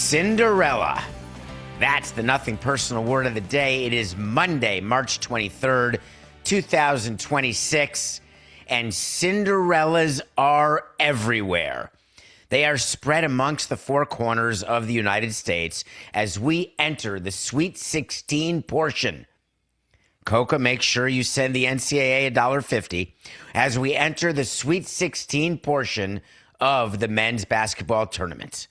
Cinderella. That's the nothing personal word of the day. It is Monday, March 23rd, 2026, and Cinderellas are everywhere. They are spread amongst the four corners of the United States as we enter the Sweet 16 portion. Coca, make sure you send the NCAA $1.50 as we enter the Sweet 16 portion of the men's basketball tournament.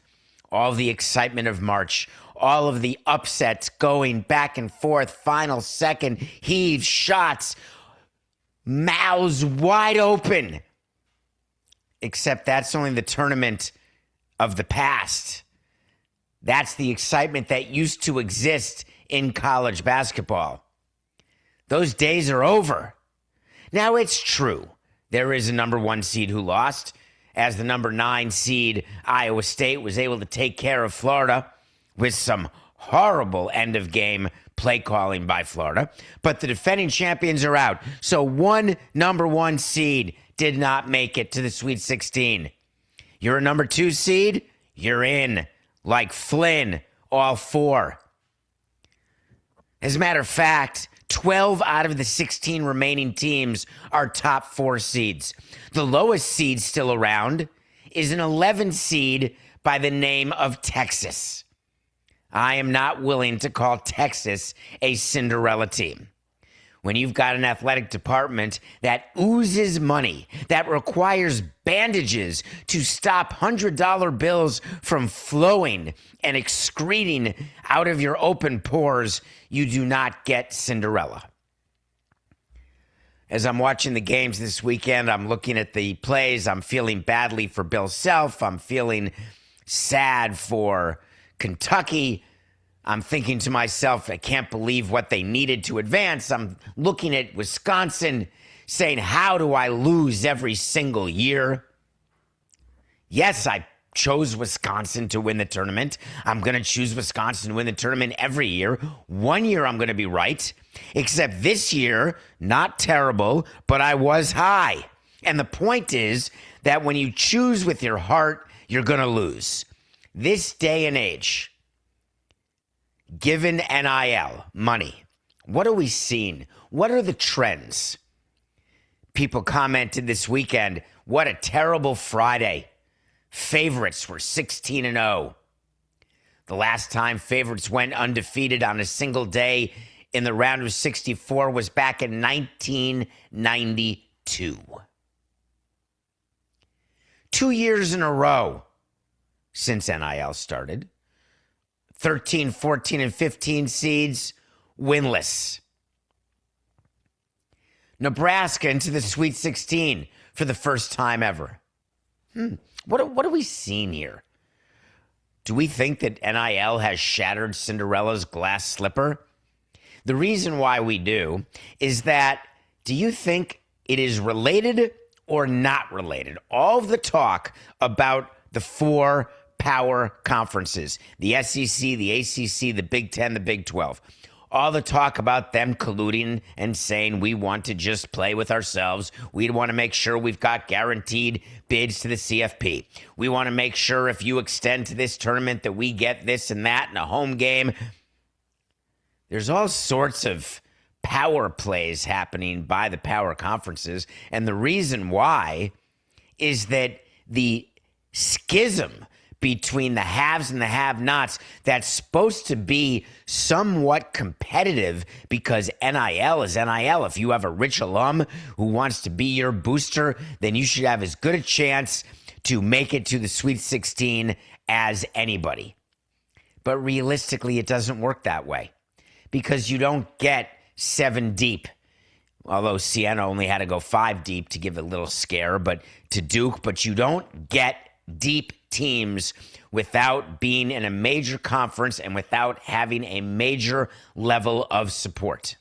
All the excitement of March, all of the upsets going back and forth, final second, heave shots, mouths wide open. Except that's only the tournament of the past. That's the excitement that used to exist in college basketball. Those days are over. Now, it's true. There is a number one seed who lost, as the number 9 seed, Iowa State, was able to take care of Florida with some horrible end-of-game play calling by Florida. But the defending champions are out. So one number 1 seed did not make it to the Sweet 16. You're a number 2 seed, you're in. Like Flynn, all 4. As a matter of fact, 12 out of the 16 remaining teams are top 4 seeds. The lowest seed still around is an 11 seed by the name of Texas. I am not willing to call Texas a Cinderella team. When you've got an athletic department that oozes money, that requires bandages to stop $100 bills from flowing and excreting out of your open pores, you do not get Cinderella. As I'm watching the games this weekend, I'm looking at the plays. I'm feeling badly for Bill Self. I'm feeling sad for Kentucky. I'm thinking to myself, I can't believe what they needed to advance. I'm looking at Wisconsin saying, how do I lose every single year? Yes, I chose Wisconsin to win the tournament. I'm going to choose Wisconsin to win the tournament every year. One year I'm going to be right, except this year, not terrible, but I was high. And the point is that when you choose with your heart, you're going to lose. This day and age, given NIL, money, what are we seeing? What are the trends? People commented this weekend, what a terrible Friday. Favorites were 16-0. The last time favorites went undefeated on a single day in the round of 64 was back in 1992. 2 years in a row since NIL started. 13, 14, and 15 seeds winless. Nebraska into the Sweet 16 for the first time ever. What are we seeing here? Do we think that NIL has shattered Cinderella's glass slipper? The reason why we do is that, do you think it is related or not related? All of the talk about the 4 power conferences, the SEC, the ACC, the Big 10, the Big 12. All the talk about them colluding and saying we want to just play with ourselves. We want to make sure we've got guaranteed bids to the CFP. We want to make sure if you extend to this tournament that we get this and that in a home game. There's all sorts of power plays happening by the power conferences. And the reason why is that the schism between the haves and the have-nots that's supposed to be somewhat competitive because NIL is NIL. If you have a rich alum who wants to be your booster, then you should have as good a chance to make it to the Sweet 16 as anybody. But realistically, it doesn't work that way because you don't get 7 deep. Although Siena only had to go 5 deep to give a little scare, but to Duke, but you don't get deep teams without being in a major conference and without having a major level of support.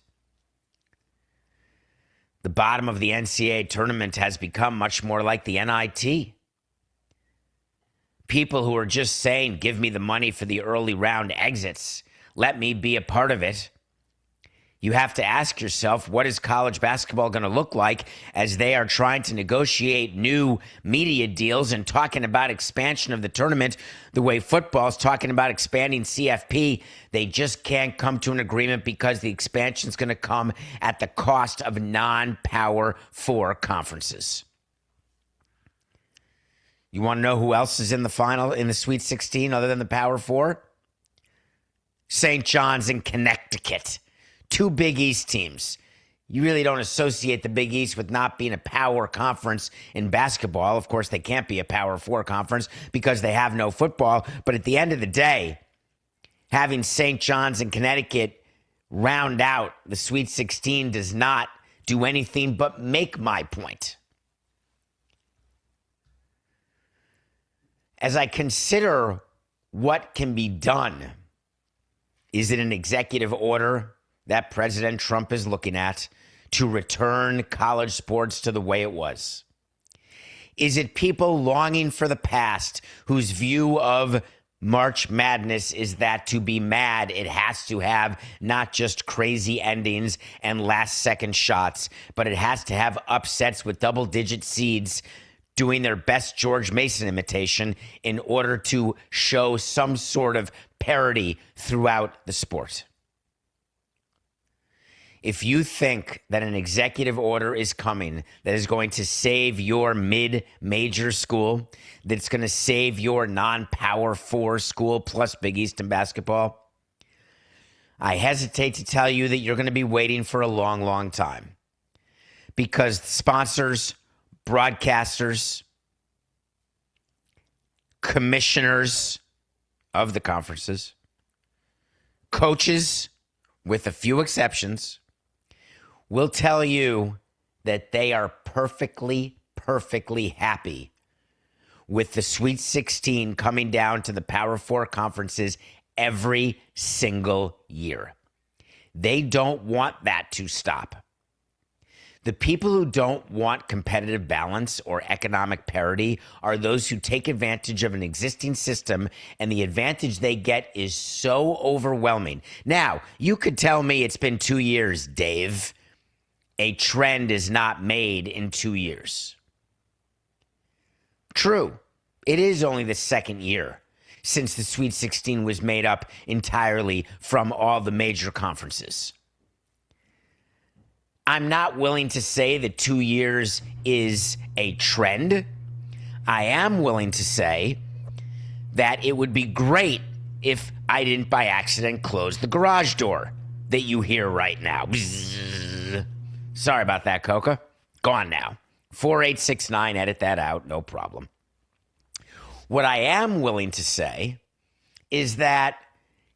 The bottom of the NCAA tournament has become much more like the NIT. People who are just saying, give me the money for the early round exits, let me be a part of it. You have to ask yourself, what is college basketball going to look like as they are trying to negotiate new media deals and talking about expansion of the tournament the way football is talking about expanding CFP? They just can't come to an agreement because the expansion is going to come at the cost of non-Power 4 conferences. You want to know who else is in the final, in the Sweet 16 other than the Power 4? St. John's and Connecticut. Two Big East teams. You really don't associate the Big East with not being a power conference in basketball. Of course, they can't be a Power 4 conference because they have no football. But at the end of the day, having St. John's and Connecticut round out the Sweet 16 does not do anything but make my point. As I consider what can be done, is it an executive order that President Trump is looking at to return college sports to the way it was? Is it people longing for the past whose view of March Madness is that to be mad, it has to have not just crazy endings and last-second shots, but it has to have upsets with double-digit seeds doing their best George Mason imitation in order to show some sort of parity throughout the sport? If you think that an executive order is coming that is going to save your mid-major school, that's going to save your non-Power 4 school plus Big East in basketball, I hesitate to tell you that you're going to be waiting for a long, long time. Because sponsors, broadcasters, commissioners of the conferences, coaches, with a few exceptions, will tell you that they are perfectly happy with the Sweet 16 coming down to the Power 4 conferences every single year. They don't want that to stop. The people who don't want competitive balance or economic parity are those who take advantage of an existing system, and the advantage they get is so overwhelming. Now, you could tell me it's been 2 years, Dave. A trend is not made in 2 years. True, it is only the second year since the Sweet 16 was made up entirely from all the major conferences. I'm not willing to say that 2 years is a trend. I am willing to say that it would be great if I didn't by accident close the garage door that you hear right now. Bzzz. Sorry about that, Coca. Gone now. 4869, edit that out, no problem. What I am willing to say is that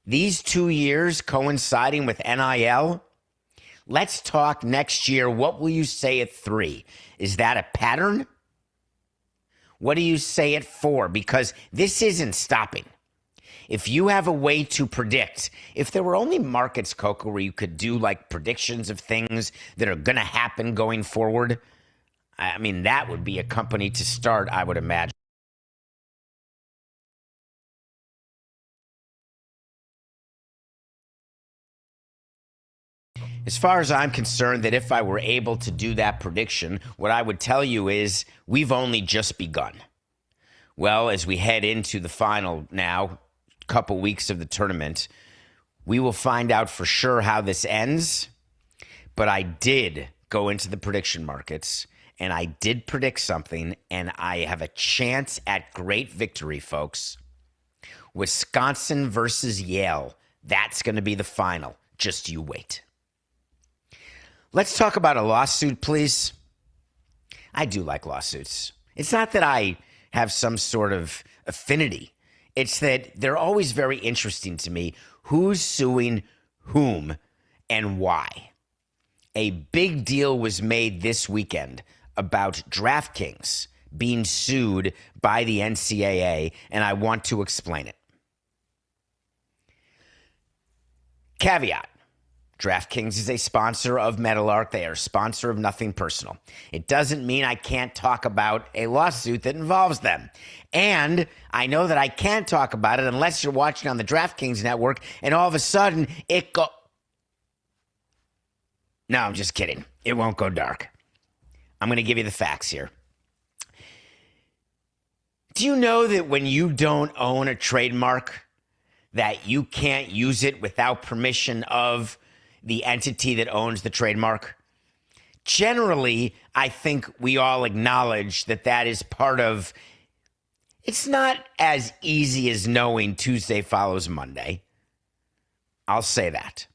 these 2 years coinciding with NIL, let's talk next year. What will you say at 3? Is that a pattern? What do you say at 4? Because this isn't stopping. If you have a way to predict, if there were only markets, Coco, where you could do like predictions of things that are going to happen going forward, I mean, that would be a company to start, I would imagine. As far as I'm concerned, that if I were able to do that prediction, what I would tell you is we've only just begun. Well, as we head into the final now, couple weeks of the tournament, we will find out for sure how this ends. But I did go into the prediction markets, and I did predict something, and I have a chance at great victory, folks. Wisconsin versus Yale. That's going to be the final. Just you wait. Let's talk about a lawsuit, please. I do like lawsuits. It's not that I have some sort of affinity. It's that they're always very interesting to me. Who's suing whom and why? A big deal was made this weekend about Draftkings being sued by the NCAA, and I want to explain it. Caveat. Draftkings is a sponsor of Meadowlark. They are a sponsor of Nothing Personal. It doesn't mean I can't talk about a lawsuit that involves them. And I know that I can't talk about it unless you're watching on the Draftkings network and all of a sudden it No, I'm just kidding. It won't go dark. I'm going to give you the facts here. Do you know that when you don't own a trademark, that you can't use it without permission of the entity that owns the trademark? Generally, I think we all acknowledge that that is part of, it's not as easy as knowing Tuesday follows Monday. I'll say that.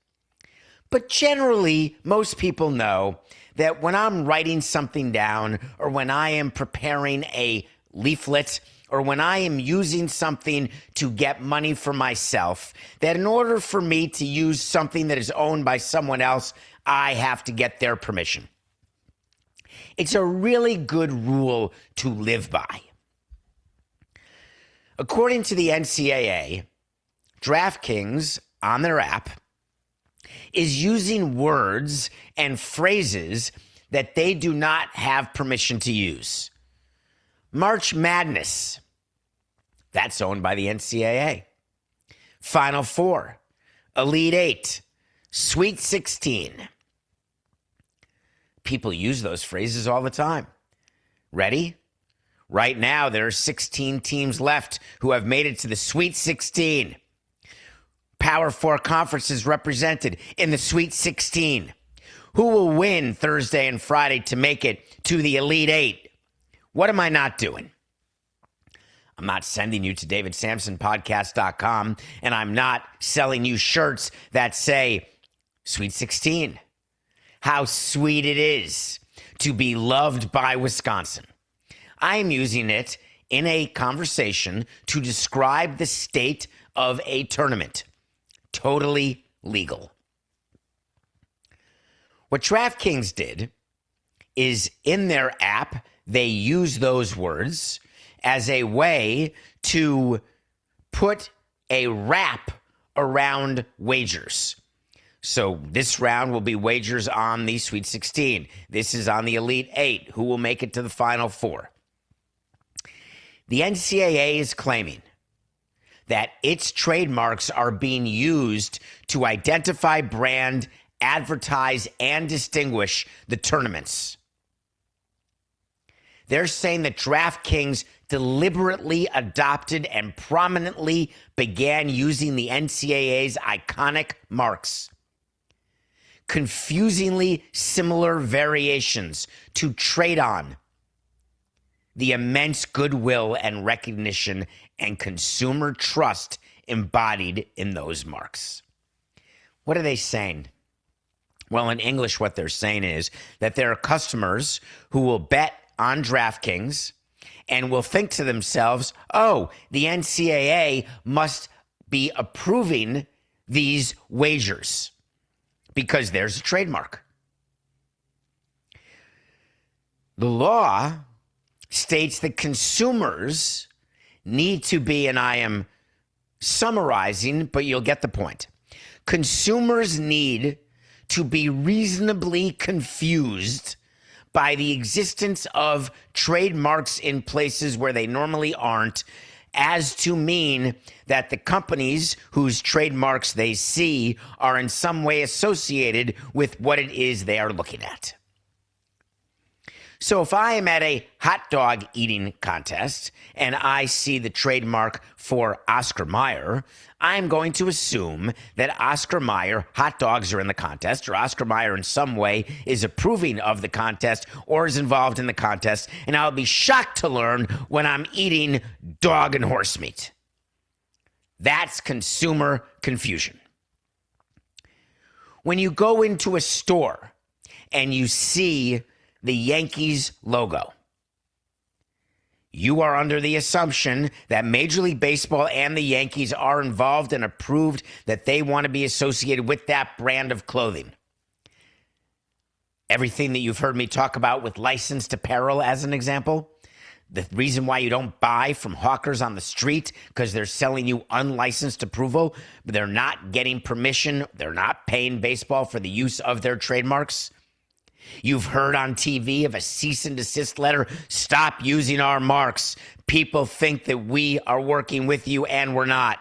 But generally, most people know that when I'm writing something down, or when I am preparing a leaflet, or when I am using something to get money for myself, that in order for me to use something that is owned by someone else, I have to get their permission. It's a really good rule to live by. According to the NCAA, Draftkings on their app is using words and phrases that they do not have permission to use. March Madness, that's owned by the NCAA. Final Four, Elite Eight, Sweet 16. People use those phrases all the time. Ready? Right now, there are 16 teams left who have made it to the Sweet 16. Power Four conferences represented in the Sweet 16. Who will win Thursday and Friday to make it to the Elite Eight? What am I not doing? I'm not sending you to davidsamsonpodcast.com, and I'm not selling you shirts that say Sweet 16. How sweet it is to be loved by Wisconsin. I'm using it in a conversation to describe the state of a tournament. Totally legal. What DraftKings did is in their app, they use those words as a way to put a wrap around wagers. So this round will be wagers on the Sweet 16. This is on the Elite Eight. Who will make it to the Final Four? The NCAA is claiming that its trademarks are being used to identify, brand, advertise, and distinguish the tournaments. They're saying that DraftKings deliberately adopted and prominently began using the NCAA's iconic marks. Confusingly similar variations to trade on the immense goodwill and recognition and consumer trust embodied in those marks. What are they saying? Well, in English, what they're saying is that there are customers who will bet on DraftKings and will think to themselves, oh, the NCAA must be approving these wagers because there's a trademark. The law states that consumers need to be, and I am summarizing, but you'll get the point. Consumers need to be reasonably confused by the existence of trademarks in places where they normally aren't, as to mean that the companies whose trademarks they see are in some way associated with what it is they are looking at. So if I am at a hot dog eating contest and I see the trademark for Oscar Mayer, I'm going to assume that Oscar Mayer hot dogs are in the contest, or Oscar Mayer in some way is approving of the contest or is involved in the contest, and I'll be shocked to learn when I'm eating dog and horse meat. That's consumer confusion. When you go into a store and you see the Yankees logo, you are under the assumption that Major League Baseball and the Yankees are involved and approved that they want to be associated with that brand of clothing. Everything that you've heard me talk about with licensed apparel, as an example, the reason why you don't buy from hawkers on the street because they're selling you unlicensed approval, but they're not getting permission, they're not paying baseball for the use of their trademarks. You've heard on TV of a cease and desist letter. Stop using our marks. People think that we are working with you and we're not.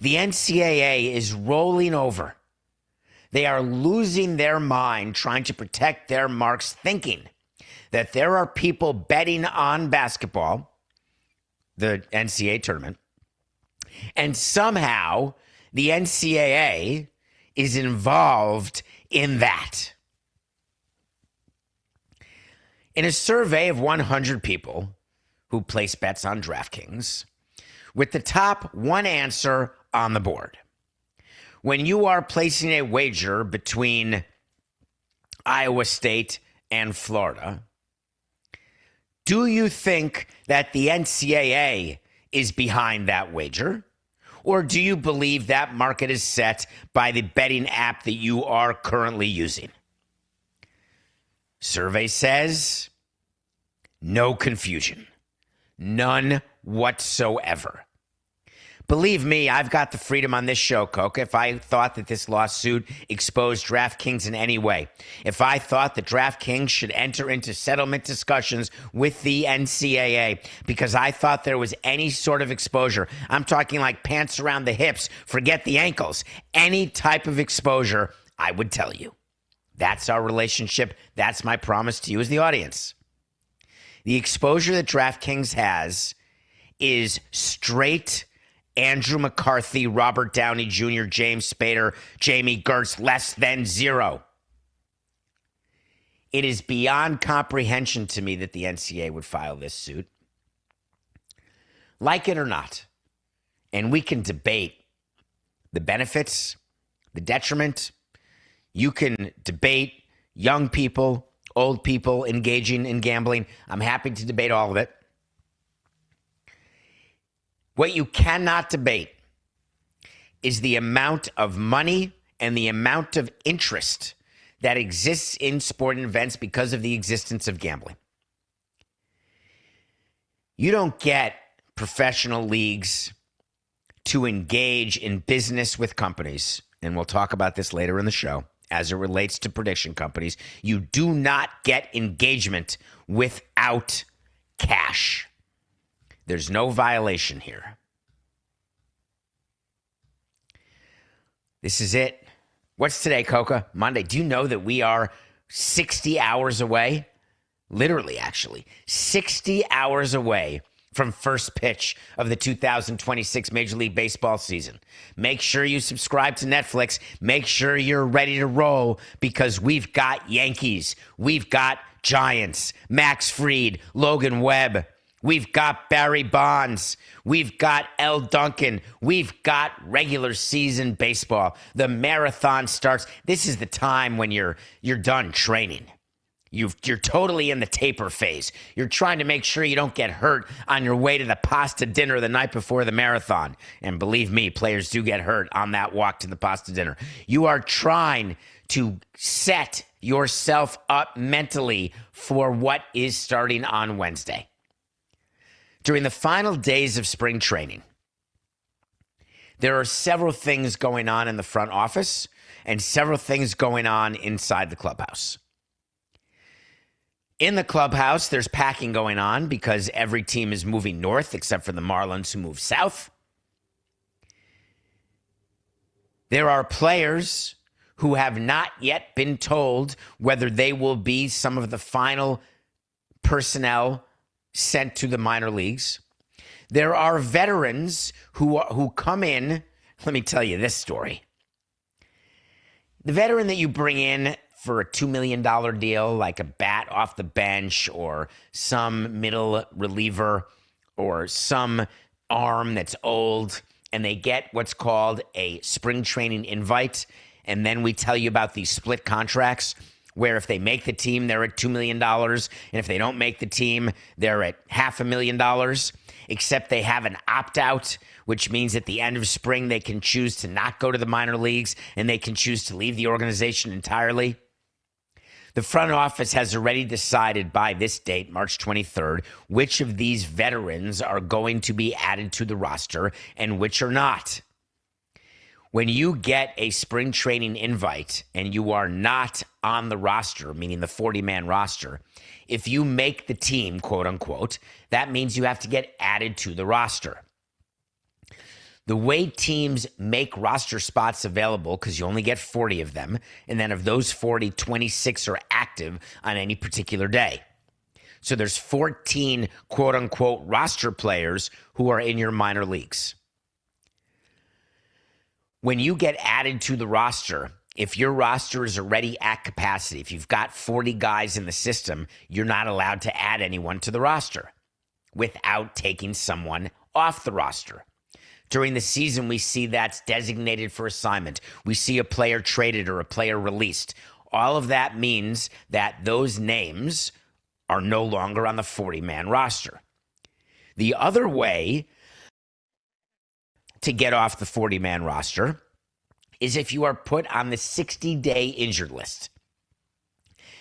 The NCAA is rolling over They are losing their mind trying to protect their marks, thinking that there are people betting on basketball, the NCAA tournament, and somehow the NCAA is involved in that. In a survey of 100 people who place bets on Draftkings, with the top one answer on the board, when you are placing a wager between Iowa State and Florida, do you think that the NCAA is behind that wager? Or do you believe that market is set by the betting app that you are currently using? Survey says no confusion. None whatsoever. Believe me, I've got the freedom on this show, Coca. If I thought that this lawsuit exposed DraftKings in any way, if I thought that DraftKings should enter into settlement discussions with the NCAA because I thought there was any sort of exposure, I'm talking like pants around the hips, forget the ankles, any type of exposure, I would tell you. That's our relationship. That's my promise to you as the audience. The exposure that DraftKings has is straight Andrew McCarthy, Robert Downey Jr., James Spader, Jamie Gertz, less than zero. It is beyond comprehension to me that the NCAA would file this suit. Like it or not, and we can debate the benefits, the detriment. You can debate young people, old people engaging in gambling. I'm happy to debate all of it. What you cannot debate is the amount of money and the amount of interest that exists in sporting events because of the existence of gambling. You don't get professional leagues to engage in business with companies, and we'll talk about this later in the show, as it relates to prediction companies. You do not get engagement without cash. There's no violation here. This is it. What's today, Coca? Monday. Do you know that we are 60 hours away? Literally, actually. 60 hours away from first pitch of the 2026 Major League Baseball season. Make sure you subscribe to Netflix. Make sure you're ready to roll because we've got Yankees. We've got Giants, Max Fried, Logan Webb. We've got Barry Bonds. We've got L. Duncan. We've got regular season baseball. The marathon starts. This is the time when you're done training. You're totally in the taper phase. You're trying to make sure you don't get hurt on your way to the pasta dinner the night before the marathon. And believe me, players do get hurt on that walk to the pasta dinner. You are trying to set yourself up mentally for what is starting on Wednesday. During the final days of spring training, there are several things going on in the front office and several things going on inside the clubhouse. In the clubhouse, there's packing going on because every team is moving north except for the Marlins who move south. There are players who have not yet been told whether they will be some of the final personnel sent to the minor leagues. There are veterans who come in. Let me tell you this story. The veteran that you bring in for a $2 million deal, like a bat off the bench or some middle reliever or some arm that's old, and they get what's called a spring training invite, and then we tell you about these split contracts where if they make the team, they're at $2 million, and if they don't make the team, they're at $500,000, except they have an opt-out, which means at the end of spring, they can choose to not go to the minor leagues, and they can choose to leave the organization entirely. The front office has already decided by this date, March 23rd, which of these veterans are going to be added to the roster and which are not. When you get a spring training invite and you are not on the roster, meaning the 40-man roster, if you make the team, quote unquote, that means you have to get added to the roster. The way teams make roster spots available, because you only get 40 of them, and then of those 40, 26 are active on any particular day. So there's 14 quote-unquote roster players who are in your minor leagues. When you get added to the roster, if your roster is already at capacity, if you've got 40 guys in the system, you're not allowed to add anyone to the roster without taking someone off the roster. During the season, we see that's designated for assignment. We see a player traded or a player released. All of that means that those names are no longer on the 40-man roster. The other way to get off the 40-man roster is if you are put on the 60-day injured list.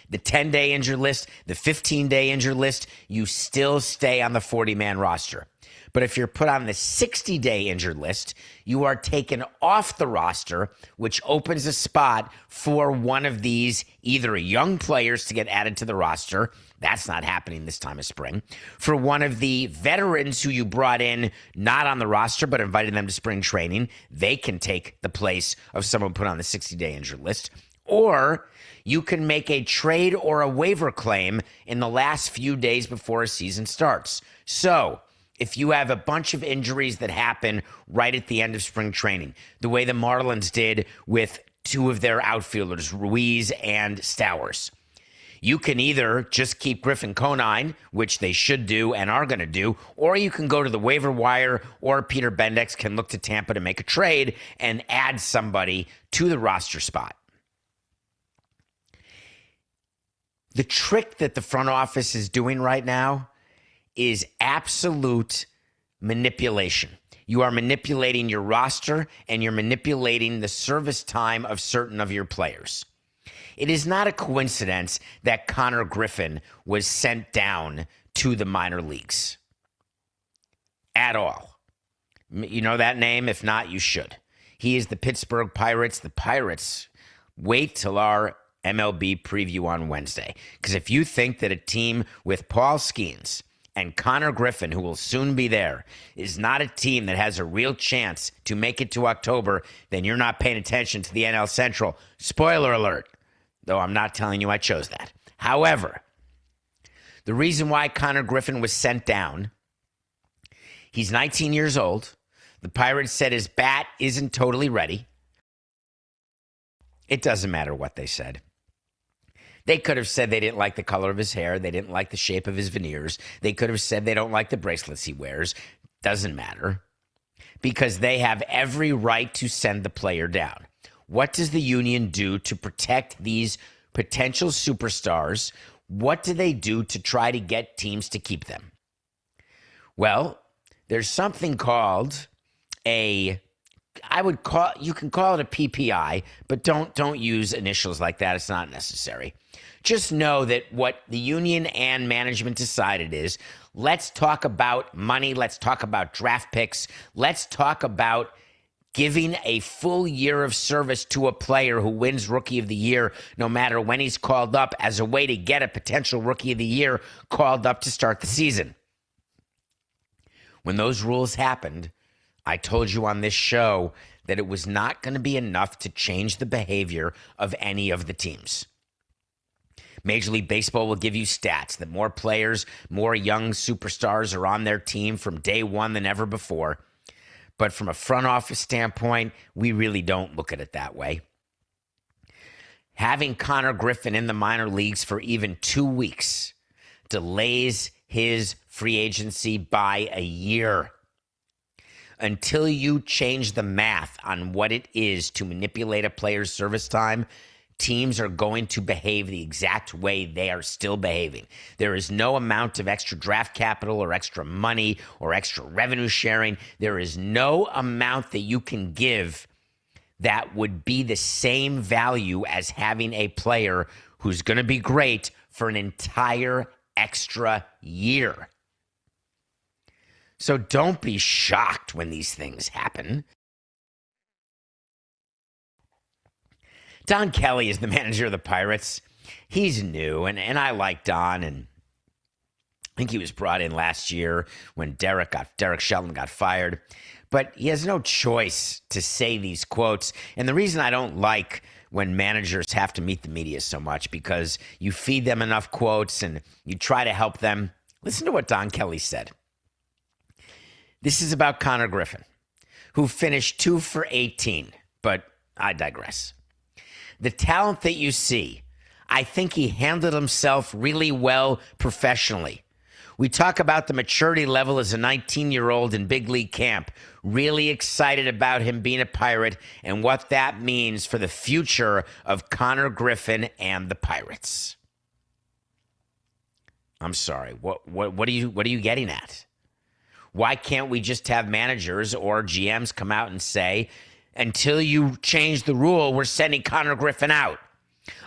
The 10-day injured list, the 15-day injured list, you still stay on the 40-man roster. But if you're put on the 60-day injured list, you are taken off the roster, which opens a spot for one of these either young players to get added to the roster. That's not happening this time of spring. For one of the veterans who you brought in, not on the roster, but invited them to spring training, they can take the place of someone put on the 60-day injured list. Or you can make a trade or a waiver claim in the last few days before a season starts. So if you have a bunch of injuries that happen right at the end of spring training, the way the Marlins did with two of their outfielders, Ruiz and Stowers, you can either just keep Griffin Conine, which they should do and are going to do, or you can go to the waiver wire, or Peter Bendex can look to Tampa to make a trade and add somebody to the roster spot. The trick that the front office is doing right now is absolute manipulation. You are manipulating your roster and you're manipulating the service time of certain of your players. It is not a coincidence that Connor Griffin was sent down to the minor leagues at all. You know that name? If not, you should. He is the Pittsburgh Pirates. The Pirates, wait till our MLB preview on Wednesday. Because if you think that a team with Paul Skeens and Connor Griffin, who will soon be there, is not a team that has a real chance to make it to October, then you're not paying attention to the NL Central. Spoiler alert, though I'm not telling you I chose that. However, the reason why Connor Griffin was sent down, he's 19 years old. The Pirates said his bat isn't totally ready. It doesn't matter what they said. They could have said they didn't like the color of his hair. They didn't like the shape of his veneers. They could have said they don't like the bracelets he wears. Doesn't matter. Because they have every right to send the player down. What does the union do to protect these potential superstars? What do they do to try to get teams to keep them? Well, there's something called you can call it a PPI, but don't use initials like that. It's not necessary. Just know that what the union and management decided is, let's talk about money. Let's talk about draft picks. Let's talk about giving a full year of service to a player who wins Rookie of the Year, no matter when he's called up, as a way to get a potential Rookie of the Year called up to start the season. When those rules happened, I told you on this show that it was not going to be enough to change the behavior of any of the teams. Major League Baseball will give you stats that more players, more young superstars are on their team from day one than ever before. But from a front office standpoint, we really don't look at it that way. Having Connor Griffin in the minor leagues for even 2 weeks delays his free agency by a year. Until you change the math on what it is to manipulate a player's service time, teams are going to behave the exact way they are still behaving. There is no amount of extra draft capital or extra money or extra revenue sharing. There is no amount that you can give that would be the same value as having a player who's going to be great for an entire extra year. So don't be shocked when these things happen. Don Kelly is the manager of the Pirates. He's new, and I like Don, and think he was brought in last year when Derek Shelton got fired. But he has no choice to say these quotes. And the reason I don't like when managers have to meet the media so much, because you feed them enough quotes and you try to help them. Listen to what Don Kelly said. This is about Connor Griffin, who finished 2 for 18, but I digress. The talent that you see, I think he handled himself really well professionally. We talk about the maturity level as a 19-year-old in big league camp. Really excited about him being a Pirate and what that means for the future of Connor Griffin and the Pirates. I'm sorry. What are you getting at? Why can't we just have managers or GMs come out and say, until you change the rule, we're sending Connor Griffin out?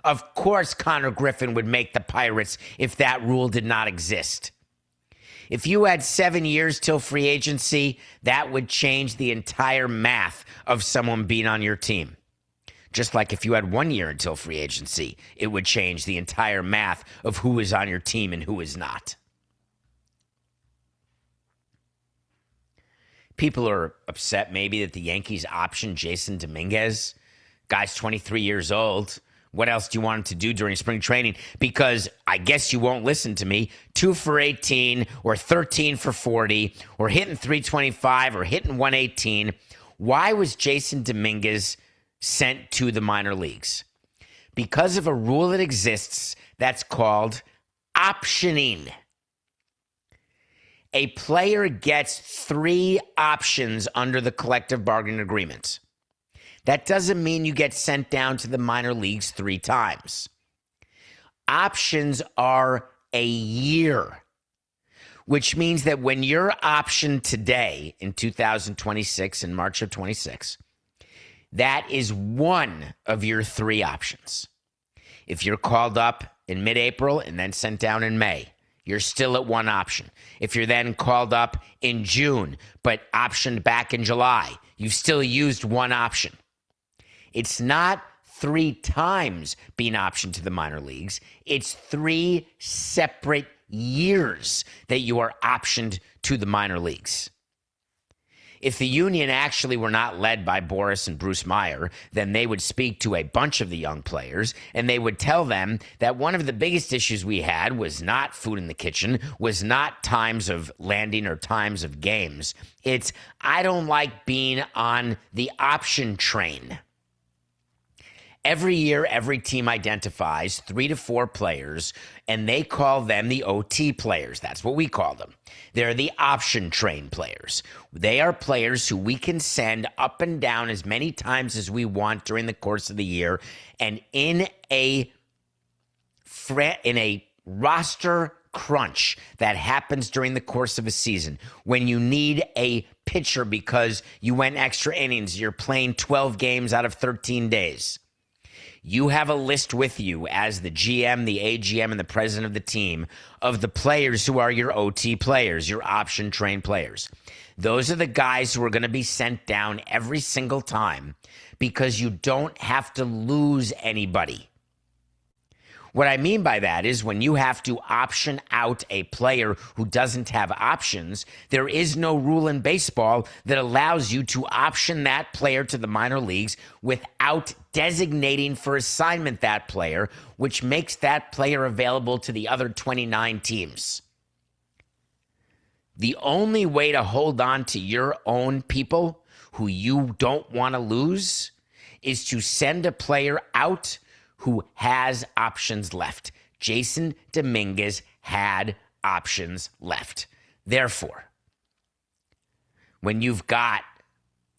Of course Connor Griffin would make the Pirates if that rule did not exist. If you had 7 years till free agency, that would change the entire math of someone being on your team. Just like if you had 1 year until free agency, it would change the entire math of who is on your team and who is not. People are upset maybe that the Yankees optioned Jason Dominguez. Guy's 23 years old. What else do you want him to do during spring training? Because I guess you won't listen to me. 2 for 18 or 13 for 40 or hitting 325 or hitting 118. Why was Jason Dominguez sent to the minor leagues? Because of a rule that exists that's called optioning. A player gets 3 options under the collective bargaining agreement. That doesn't mean you get sent down to the minor leagues 3 times. Options are a year, which means that when you're optioned today in 2026, in March of 26, that is one of your 3 options. If you're called up in mid-April and then sent down in May, you're still at 1 option. If you're then called up in June, but optioned back in July, you've still used 1 option. It's not 3 times being optioned to the minor leagues. It's 3 separate years that you are optioned to the minor leagues. If the union actually were not led by Boris and Bruce Meyer, then they would speak to a bunch of the young players and they would tell them that one of the biggest issues we had was not food in the kitchen, was not times of landing or times of games. It's, I don't like being on the option train. Every year, every team identifies 3 to 4 players, and they call them the OT players. That's what we call them. They're the option train players. They are players who we can send up and down as many times as we want during the course of the year, and in a roster crunch that happens during the course of a season, when you need a pitcher because you went extra innings, you're playing 12 games out of 13 days. You have a list with you as the GM, the AGM, and the president of the team of the players who are your OT players, your option train players. Those are the guys who are going to be sent down every single time because you don't have to lose anybody. What I mean by that is when you have to option out a player who doesn't have options, there is no rule in baseball that allows you to option that player to the minor leagues without designating for assignment that player, which makes that player available to the other 29 teams. The only way to hold on to your own people who you don't want to lose is to send a player out who has options left. Jason Dominguez had options left. Therefore, when you've got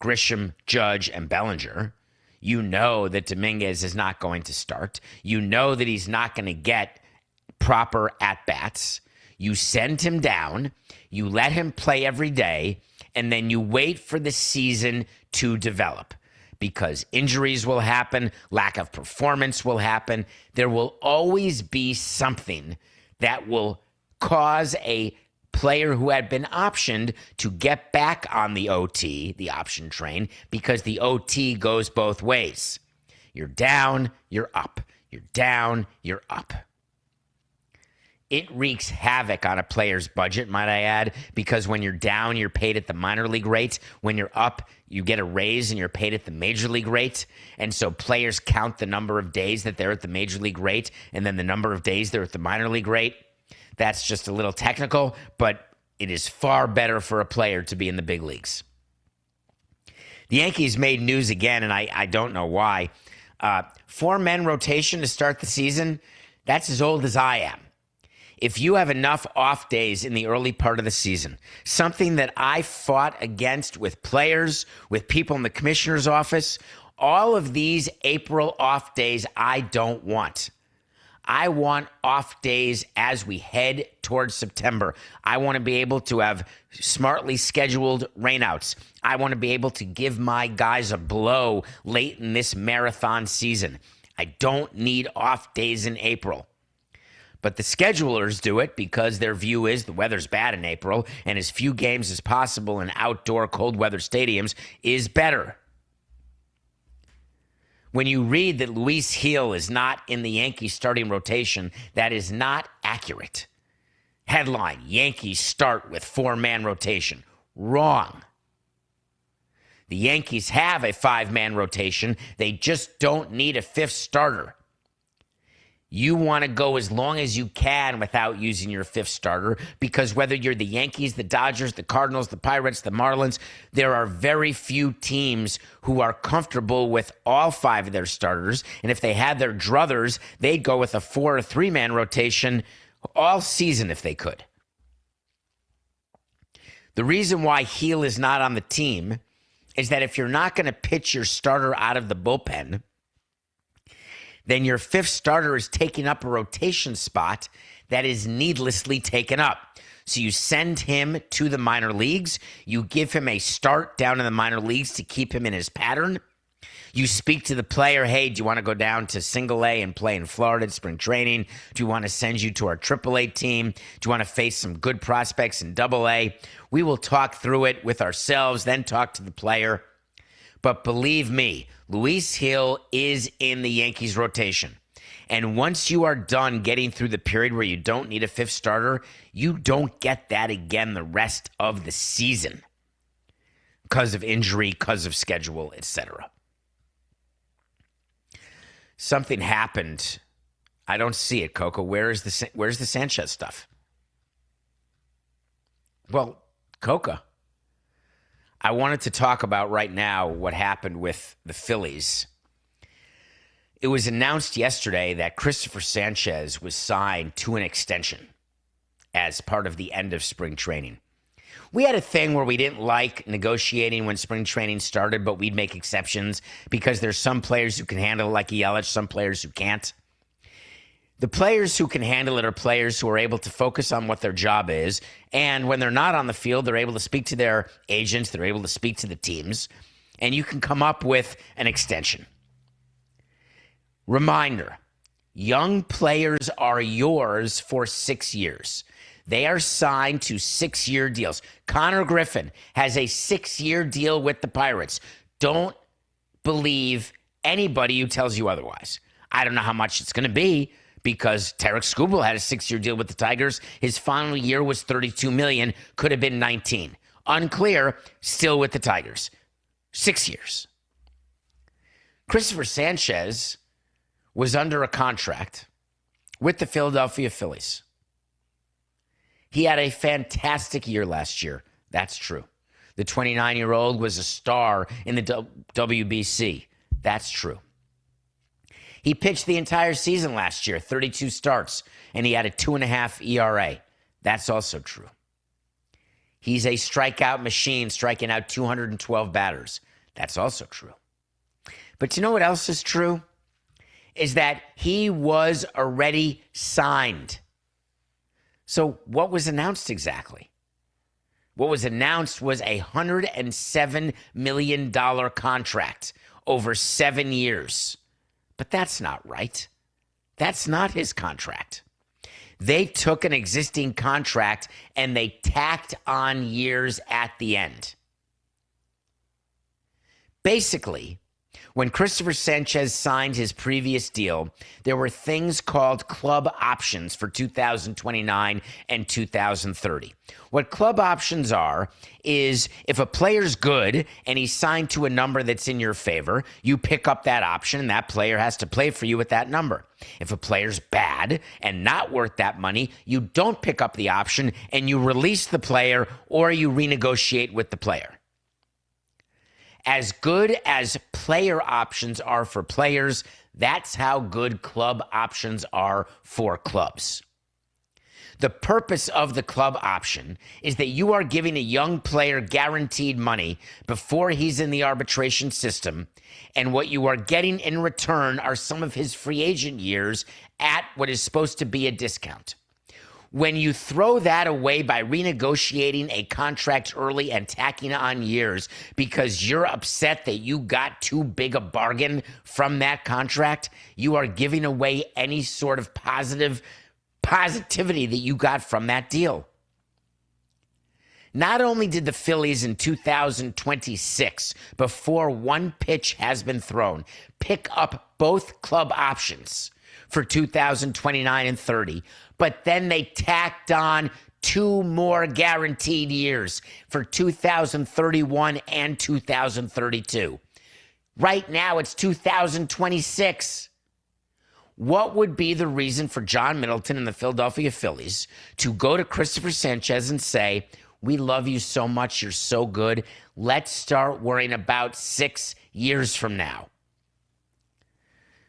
Grisham, Judge, and Bellinger, you know that Dominguez is not going to start. You know that he's not going to get proper at-bats. You send him down, you let him play every day, and then you wait for the season to develop. Because injuries will happen, lack of performance will happen. There will always be something that will cause a player who had been optioned to get back on the OT, the option train, because the OT goes both ways. You're down, you're up. You're down, you're up. It wreaks havoc on a player's budget, might I add, because when you're down, you're paid at the minor league rate. When you're up, you get a raise and you're paid at the major league rate. And so players count the number of days that they're at the major league rate and then the number of days they're at the minor league rate. That's just a little technical, but it is far better for a player to be in the big leagues. The Yankees made news again, and I don't know why. 4-man rotation to start the season, that's as old as I am. If you have enough off days in the early part of the season, something that I fought against with players, with people in the commissioner's office, all of these April off days I don't want. I want off days as we head towards September. I want to be able to have smartly scheduled rainouts. I want to be able to give my guys a blow late in this marathon season. I don't need off days in April. But the schedulers do it because their view is the weather's bad in April and as few games as possible in outdoor cold weather stadiums is better. When you read that Luis Gil is not in the Yankees starting rotation, that is not accurate. Headline, Yankees start with 4-man rotation. Wrong. The Yankees have a 5-man rotation. They just don't need a 5th starter. You want to go as long as you can without using your 5th starter because whether you're the Yankees, the Dodgers, the Cardinals, the Pirates, the Marlins, there are very few teams who are comfortable with all 5 of their starters. And if they had their druthers, they'd go with a 4 or 3-man rotation all season if they could. The reason why Gil is not on the team is that if you're not going to pitch your starter out of the bullpen, then your 5th starter is taking up a rotation spot that is needlessly taken up. So you send him to the minor leagues. You give him a start down in the minor leagues to keep him in his pattern. You speak to the player, hey, do you want to go down to Single A and play in Florida at spring training? Do you want to send you to our AAA team? Do you want to face some good prospects in AA? We will talk through it with ourselves, then talk to the player. But believe me, Luis Gil is in the Yankees rotation. And once you are done getting through the period where you don't need a 5th starter, you don't get that again the rest of the season because of injury, because of schedule, etc. Something happened. I don't see it, Coco. Where's the Sanchez stuff? Well, Coco, I wanted to talk about right now what happened with the Phillies. It was announced yesterday that Christopher Sanchez was signed to an extension as part of the end of spring training. We had a thing where we didn't like negotiating when spring training started, but we'd make exceptions because there's some players who can handle it like Yelich, some players who can't. The players who can handle it are players who are able to focus on what their job is. And when they're not on the field, they're able to speak to their agents. They're able to speak to the teams. And you can come up with an extension. Reminder, young players are yours for 6 years. They are signed to 6-year deals. Connor Griffin has a 6-year deal with the Pirates. Don't believe anybody who tells you otherwise. I don't know how much it's going to be, because Tarek Skubal had a 6-year deal with the Tigers. His final year was $32 million, could have been 19. Unclear, still with the Tigers. 6 years. Christopher Sanchez was under a contract with the Philadelphia Phillies. He had a fantastic year last year. That's true. The 29-year-old was a star in the WBC. That's true. He pitched the entire season last year, 32 starts, and he had a 2.5 ERA. That's also true. He's a strikeout machine, striking out 212 batters. That's also true. But you know what else is true? Is that he was already signed. So what was announced exactly? What was announced was a $107 million contract over 7 years. But that's not right. That's not his contract. They took an existing contract and they tacked on years at the end. Basically, When Christopher Sanchez signed his previous deal, there were things called club options for 2029 and 2030. What club options are is if a player's good and he's signed to a number that's in your favor, you pick up that option and that player has to play for you at that number. If a player's bad and not worth that money, you don't pick up the option and you release the player or you renegotiate with the player. As good as player options are for players, that's how good club options are for clubs. The purpose of the club option is that you are giving a young player guaranteed money before he's in the arbitration system, and what you are getting in return are some of his free agent years at what is supposed to be a discount. When you throw that away by renegotiating a contract early and tacking on years because you're upset that you got too big a bargain from that contract, you are giving away any sort of positivity that you got from that deal. Not only did the Phillies in 2026, before one pitch has been thrown, pick up both club options for 2029 and 30, but then they tacked on 2 more guaranteed years for 2031 and 2032. Right now, it's 2026. What would be the reason for John Middleton and the Philadelphia Phillies to go to Christopher Sanchez and say, we love you so much, you're so good, let's start worrying about 6 years from now?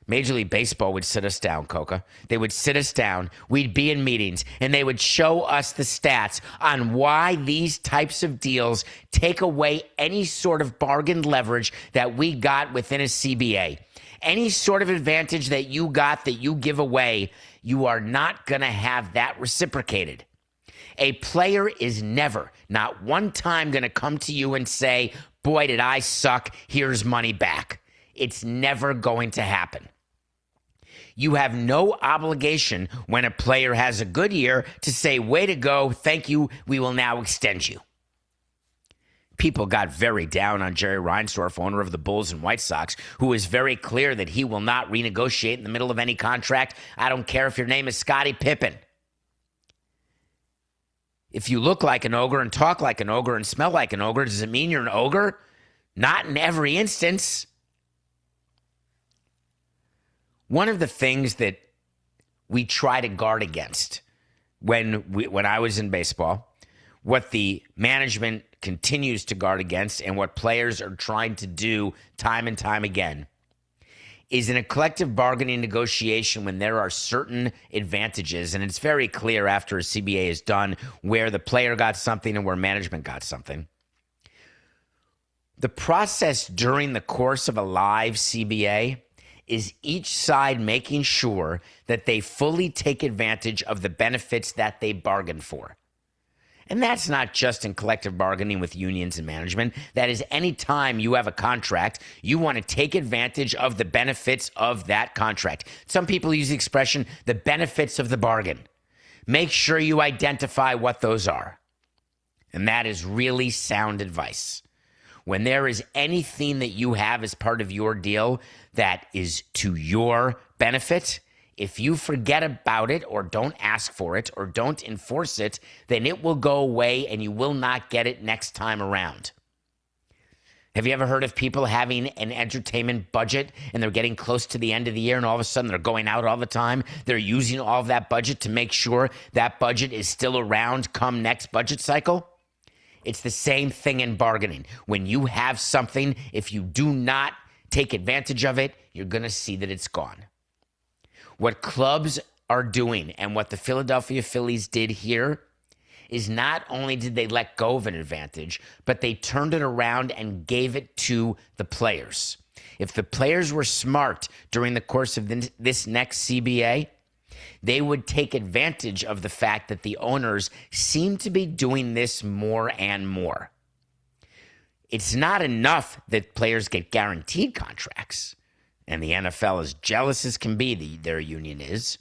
Major League Baseball would sit us down, Coca. They would sit us down. We'd be in meetings, and they would show us the stats on why these types of deals take away any sort of bargain leverage that we got within a CBA. Any sort of advantage that you got that you give away, you are not going to have that reciprocated. A player is never, not one time, going to come to you and say, boy, did I suck, here's money back. It's never going to happen. You have no obligation when a player has a good year to say, way to go, thank you, we will now extend you. People got very down on Jerry Reinsdorf, owner of the Bulls and White Sox, who is very clear that he will not renegotiate in the middle of any contract. I don't care if your name is Scottie Pippen. If you look like an ogre and talk like an ogre and smell like an ogre, does it mean you're an ogre? Not in every instance. One of the things that we try to guard against when I was in baseball, what the management continues to guard against and what players are trying to do time and time again, is in a collective bargaining negotiation when there are certain advantages, and it's very clear after a CBA is done where the player got something and where management got something. The process during the course of a live CBA is each side making sure that they fully take advantage of the benefits that they bargained for. And that's not just in collective bargaining with unions and management. That is any time you have a contract, you want to take advantage of the benefits of that contract. Some people use the expression, the benefits of the bargain. Make sure you identify what those are. And that is really sound advice. When there is anything that you have as part of your deal that is to your benefit, if you forget about it or don't ask for it or don't enforce it, then it will go away and you will not get it next time around. Have you ever heard of people having an entertainment budget and they're getting close to the end of the year and all of a sudden they're going out all the time? They're using all of that budget to make sure that budget is still around come next budget cycle? It's the same thing in bargaining. When you have something, if you do not take advantage of it, you're going to see that it's gone. What clubs are doing and what the Philadelphia Phillies did here is not only did they let go of an advantage, but they turned it around and gave it to the players. If the players were smart during the course of this next CBA, they would take advantage of the fact that the owners seem to be doing this more and more. It's not enough that players get guaranteed contracts, and the NFL, as jealous as can be, their union is.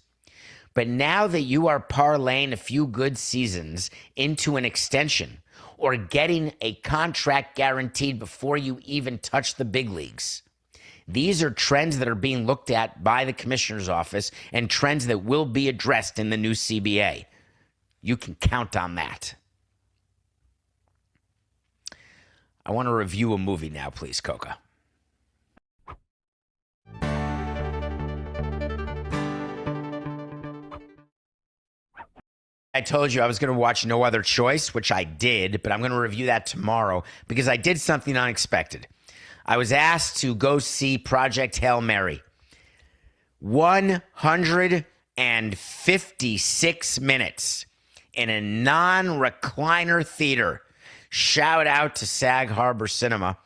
But now that you are parlaying a few good seasons into an extension or getting a contract guaranteed before you even touch the big leagues, These are trends that are being looked at by the commissioner's office and trends that will be addressed in the new CBA. You can count on that. I want to review a movie now, please, Coca. I told you I was going to watch No Other Choice, which I did, but I'm going to review that tomorrow because I did something unexpected. I was asked to go see Project Hail Mary. 156 minutes in a non-recliner theater. Shout out to Sag Harbor Cinema.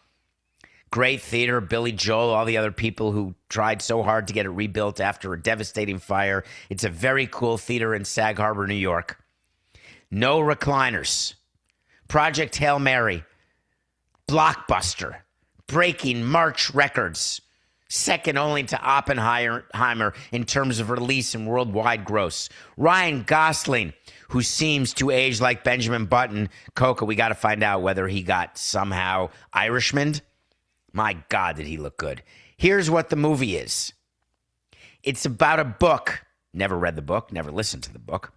Great theater, Billy Joel, all the other people who tried so hard to get it rebuilt after a devastating fire. It's a very cool theater in Sag Harbor, New York. No recliners. Project Hail Mary. Blockbuster. Breaking March records. Second only to Oppenheimer in terms of release and worldwide gross. Ryan Gosling, who seems to age like Benjamin Button. Coca, we got to find out whether he got somehow Irishmaned. My God, did he look good. Here's what the movie is. It's about a book. Never read the book, never listened to the book.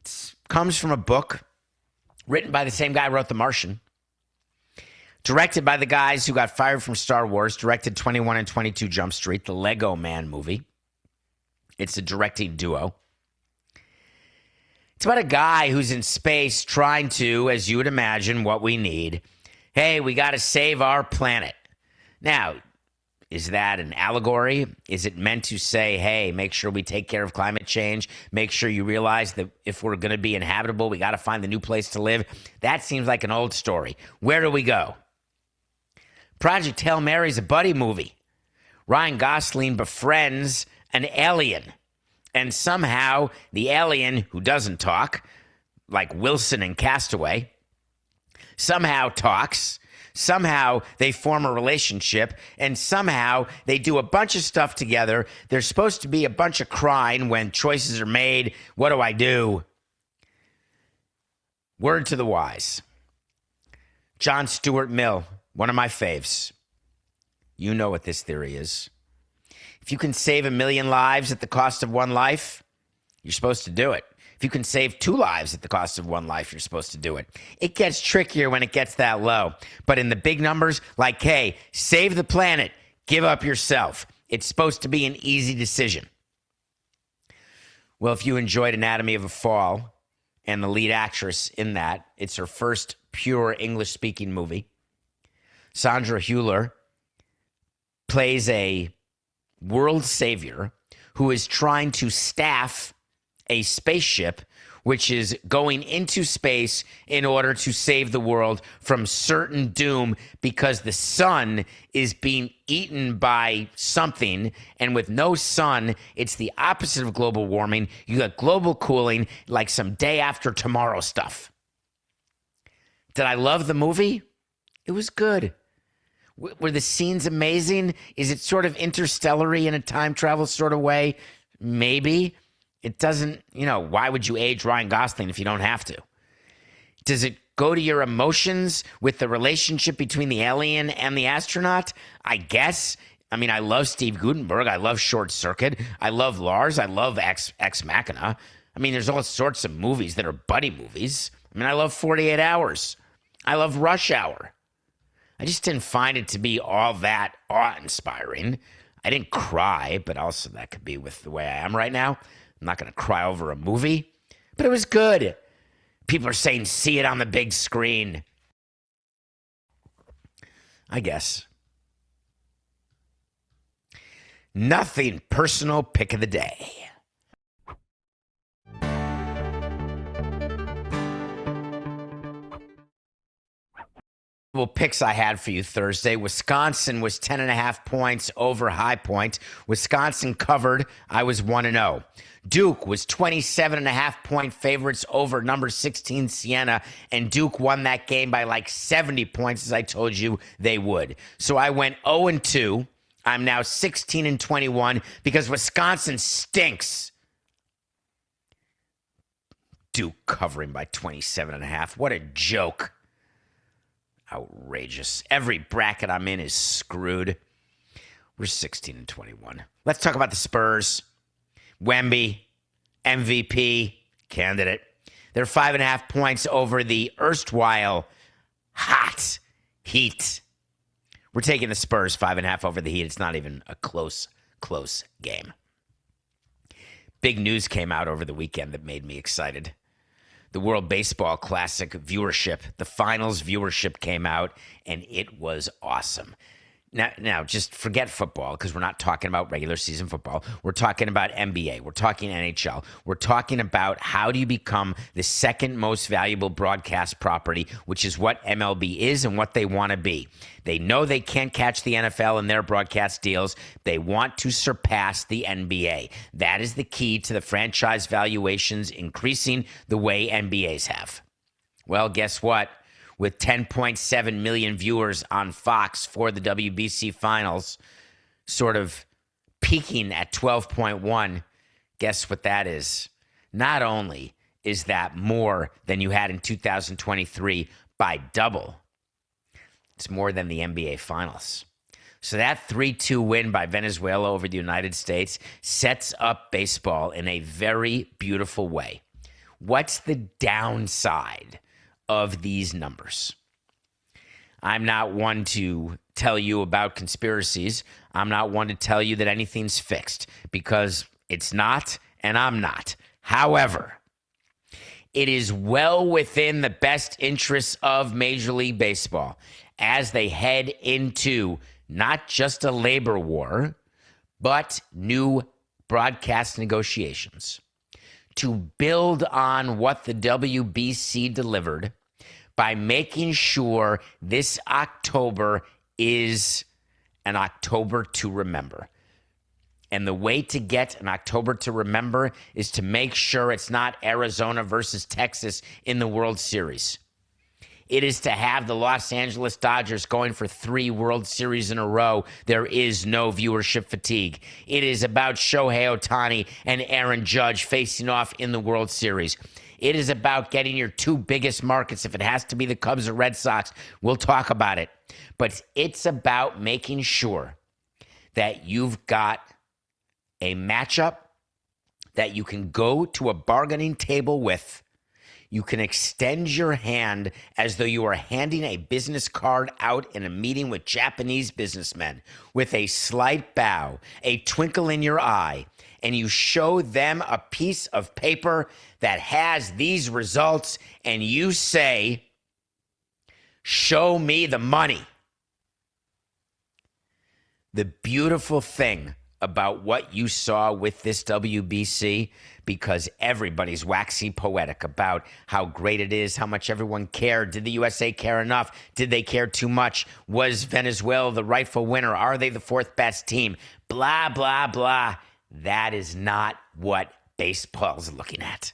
It comes from a book written by the same guy who wrote The Martian. Directed by the guys who got fired from Star Wars, directed 21 and 22 Jump Street, the Lego Man movie. It's a directing duo. It's about a guy who's in space trying to, as you would imagine, what we need. Hey, we got to save our planet. Now, is that an allegory? Is it meant to say, hey, make sure we take care of climate change? Make sure you realize that if we're going to be inhabitable, we got to find a new place to live? That seems like an old story. Where do we go? Project Hail Mary is a buddy movie. Ryan Gosling befriends an alien. And somehow the alien, who doesn't talk, like Wilson in Castaway, somehow talks. Somehow they form a relationship, and somehow they do a bunch of stuff together. There's supposed to be a bunch of crying when choices are made. What do I do? Word to the wise. John Stuart Mill, one of my faves. You know what this theory is. If you can save 1 million lives at the cost of one life, you're supposed to do it. If you can save 2 lives at the cost of one life, you're supposed to do it. It gets trickier when it gets that low. But in the big numbers, like, hey, save the planet, give up yourself. It's supposed to be an easy decision. Well, if you enjoyed Anatomy of a Fall and the lead actress in that, it's her first pure English-speaking movie. Sandra Hüller plays a world savior who is trying to staff a spaceship which is going into space in order to save the world from certain doom because the sun is being eaten by something. And with no sun, it's the opposite of global warming. You got global cooling, like some day after tomorrow stuff. Did I love the movie? It was good. Were the scenes amazing? Is it sort of interstellar-y in a time travel sort of way? Maybe. It doesn't, why would you age Ryan Gosling if you don't have to? Does it go to your emotions with the relationship between the alien and the astronaut? I guess. I mean, I love Steve Guttenberg. I love Short Circuit. I love Lars. I love Ex Machina. I mean, there's all sorts of movies that are buddy movies. I mean, I love 48 Hours. I love Rush Hour. I just didn't find it to be all that awe-inspiring. I didn't cry, but also that could be with the way I am right now. I'm not going to cry over a movie, but it was good. People are saying, see it on the big screen. I guess. Nothing personal pick of the day. Picks I had for you Thursday. Wisconsin was 10.5 points over High Point. Wisconsin covered. I was 1-0. Duke was 27.5 point favorites over number 16 Siena, and Duke won that game by like 70 points, as I told you they would. So I went 0-2. I'm now 16-21 because Wisconsin stinks. Duke covering by 27.5. What a joke. Outrageous. Every bracket I'm in is screwed. We're 16-21. Let's talk about the Spurs. Wemby, MVP candidate. They're 5.5 points over the erstwhile hot Heat. We're taking the Spurs 5.5 over the Heat. It's not even a close game. Big news came out over the weekend that made me excited. The World Baseball Classic viewership, the finals viewership came out, and it was awesome. Now, just forget football because we're not talking about regular season football. We're talking about NBA. We're talking NHL. We're talking about how do you become the second most valuable broadcast property, which is what MLB is and what they want to be. They know they can't catch the NFL in their broadcast deals. They want to surpass the NBA. That is the key to the franchise valuations increasing the way NBAs have. Well, guess what? With 10.7 million viewers on Fox for the WBC finals, sort of peaking at 12.1, guess what that is? Not only is that more than you had in 2023 by double, it's more than the NBA finals. So that 3-2 win by Venezuela over the United States sets up baseball in a very beautiful way. What's the downside of these numbers? I'm not one to tell you about conspiracies. I'm not one to tell you that anything's fixed because it's not, and I'm not. However, it is well within the best interests of Major League Baseball as they head into not just a labor war, but new broadcast negotiations to build on what the WBC delivered by making sure this October is an October to remember. And the way to get an October to remember is to make sure it's not Arizona versus Texas in the World Series. It is to have the Los Angeles Dodgers going for 3 World Series in a row. There is no viewership fatigue. It is about Shohei Ohtani and Aaron Judge facing off in the World Series. It is about getting your 2 biggest markets. If it has to be the Cubs or Red Sox, we'll talk about it. But it's about making sure that you've got a matchup that you can go to a bargaining table with. You can extend your hand as though you are handing a business card out in a meeting with Japanese businessmen with a slight bow, a twinkle in your eye, and you show them a piece of paper that has these results, and you say, "Show me the money." The beautiful thing about what you saw with this WBC, because everybody's waxing poetic about how great it is, how much everyone cared. Did the USA care enough? Did they care too much? Was Venezuela the rightful winner? Are they the 4th best team? Blah, blah, blah. That is not what baseball's looking at.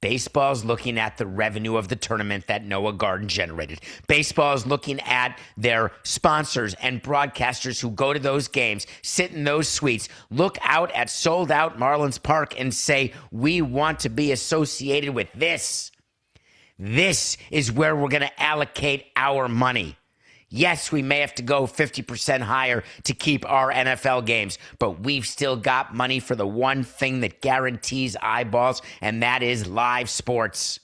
Baseball's looking at the revenue of the tournament that Noah Garden generated. Baseball's looking at their sponsors and broadcasters who go to those games, sit in those suites, look out at sold-out Marlins Park and say, we want to be associated with this. This is where we're going to allocate our money. Yes, we may have to go 50% higher to keep our NFL games, but we've still got money for the one thing that guarantees eyeballs, and that is live sports.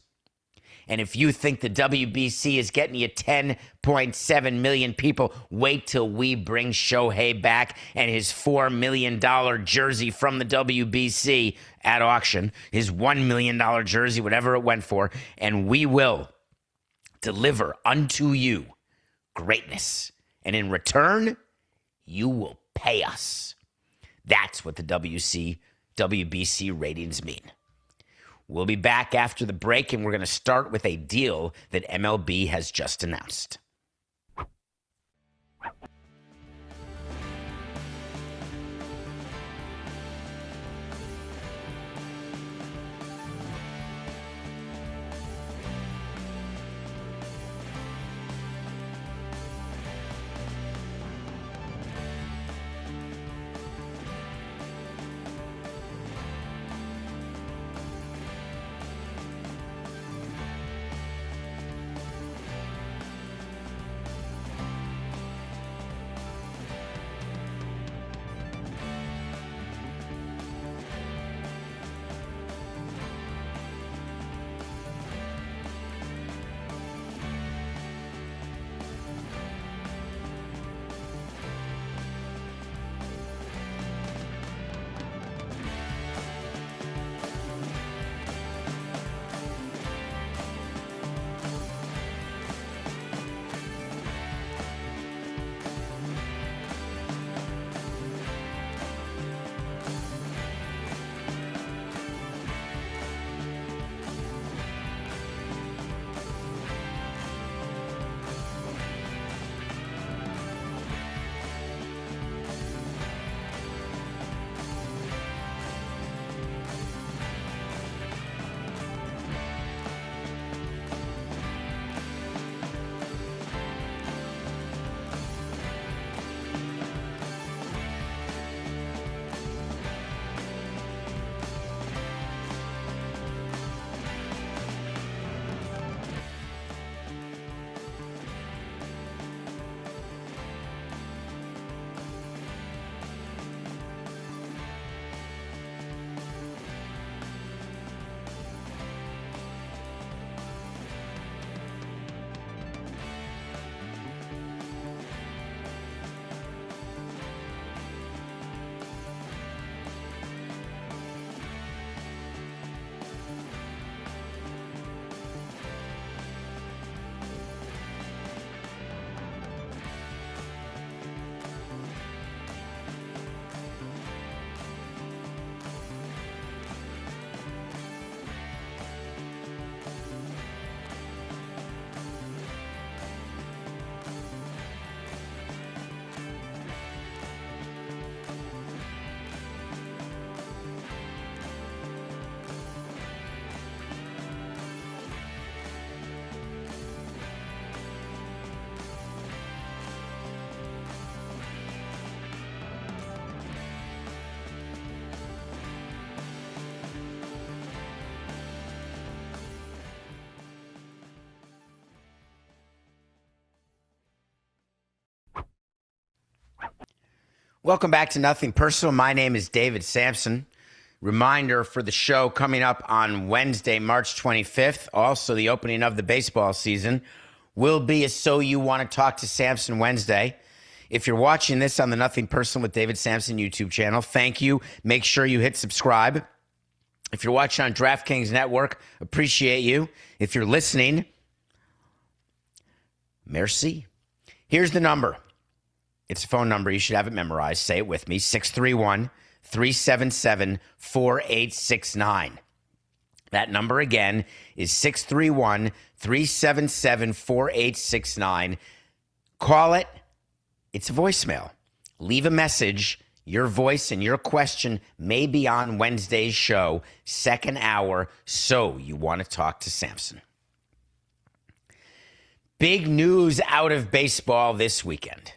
And if you think the WBC is getting you 10.7 million people, wait till we bring Shohei back and his $4 million jersey from the WBC at auction, his $1 million jersey, whatever it went for, and we will deliver unto you greatness. And in return, you will pay us. That's what the WBC ratings mean. We'll be back after the break, and we're going to start with a deal that MLB has just announced. Welcome back to Nothing Personal. My name is David Samson. Reminder for the show coming up on Wednesday, March 25th, also the opening of the baseball season, will be a So You Want to Talk to Samson Wednesday. If you're watching this on the Nothing Personal with David Samson YouTube channel, thank you. Make sure you hit subscribe. If you're watching on Draftkings Network, appreciate you. If you're listening, merci. Here's the number. It's a phone number. You should have it memorized. Say it with me. 631-377-4869. That number again is 631-377-4869. Call it. It's a voicemail. Leave a message. Your voice and your question may be on Wednesday's show, second hour. So you want to talk to Samson. Big news out of baseball this weekend.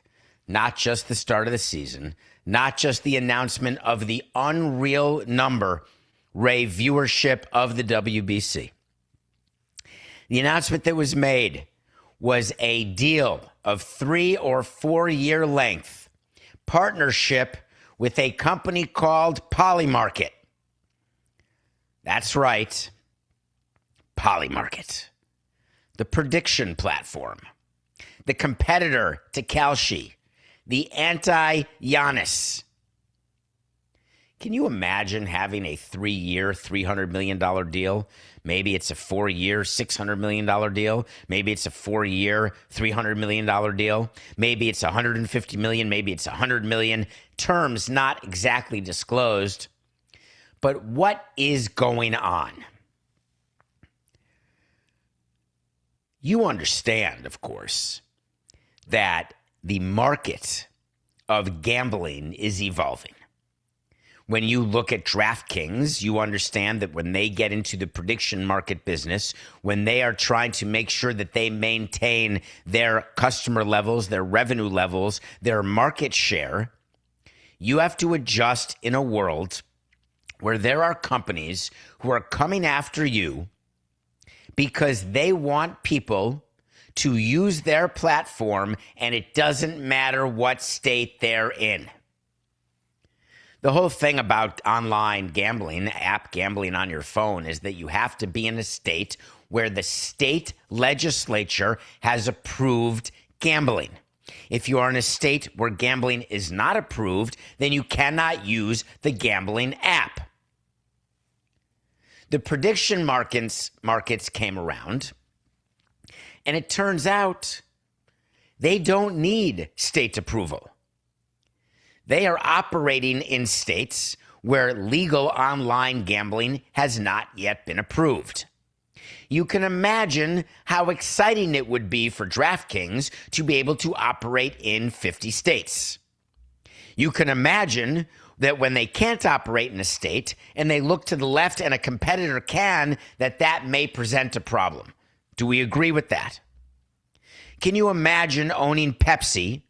Not just the start of the season, not just the announcement of the unreal number, Ray, viewership of the WBC. The announcement that was made was a deal of 3 or 4 year length partnership with a company called Polymarket. That's right, Polymarket. The prediction platform, the competitor to Kalshi, the anti-Giannis. Can you imagine having a 3-year, $300 million deal? Maybe it's a 4-year, $600 million deal. Maybe it's a 4-year, $300 million deal. Maybe it's $150 million. Maybe it's $100 million. Terms not exactly disclosed. But what is going on? You understand, of course, that the market of gambling is evolving. When you look at Draftkings, you understand that when they get into the prediction market business, when they are trying to make sure that they maintain their customer levels, their revenue levels, their market share, you have to adjust in a world where there are companies who are coming after you because they want people to use their platform, and it doesn't matter what state they're in. The whole thing about online gambling, app gambling on your phone, is that you have to be in a state where the state legislature has approved gambling. If you are in a state where gambling is not approved, then you cannot use the gambling app. The prediction markets came around, and it turns out they don't need state approval. They are operating in states where legal online gambling has not yet been approved. You can imagine how exciting it would be for Draftkings to be able to operate in 50 states. You can imagine that when they can't operate in a state and they look to the left and a competitor can, that may present a problem. Do we agree with that? Can you imagine owning Pepsi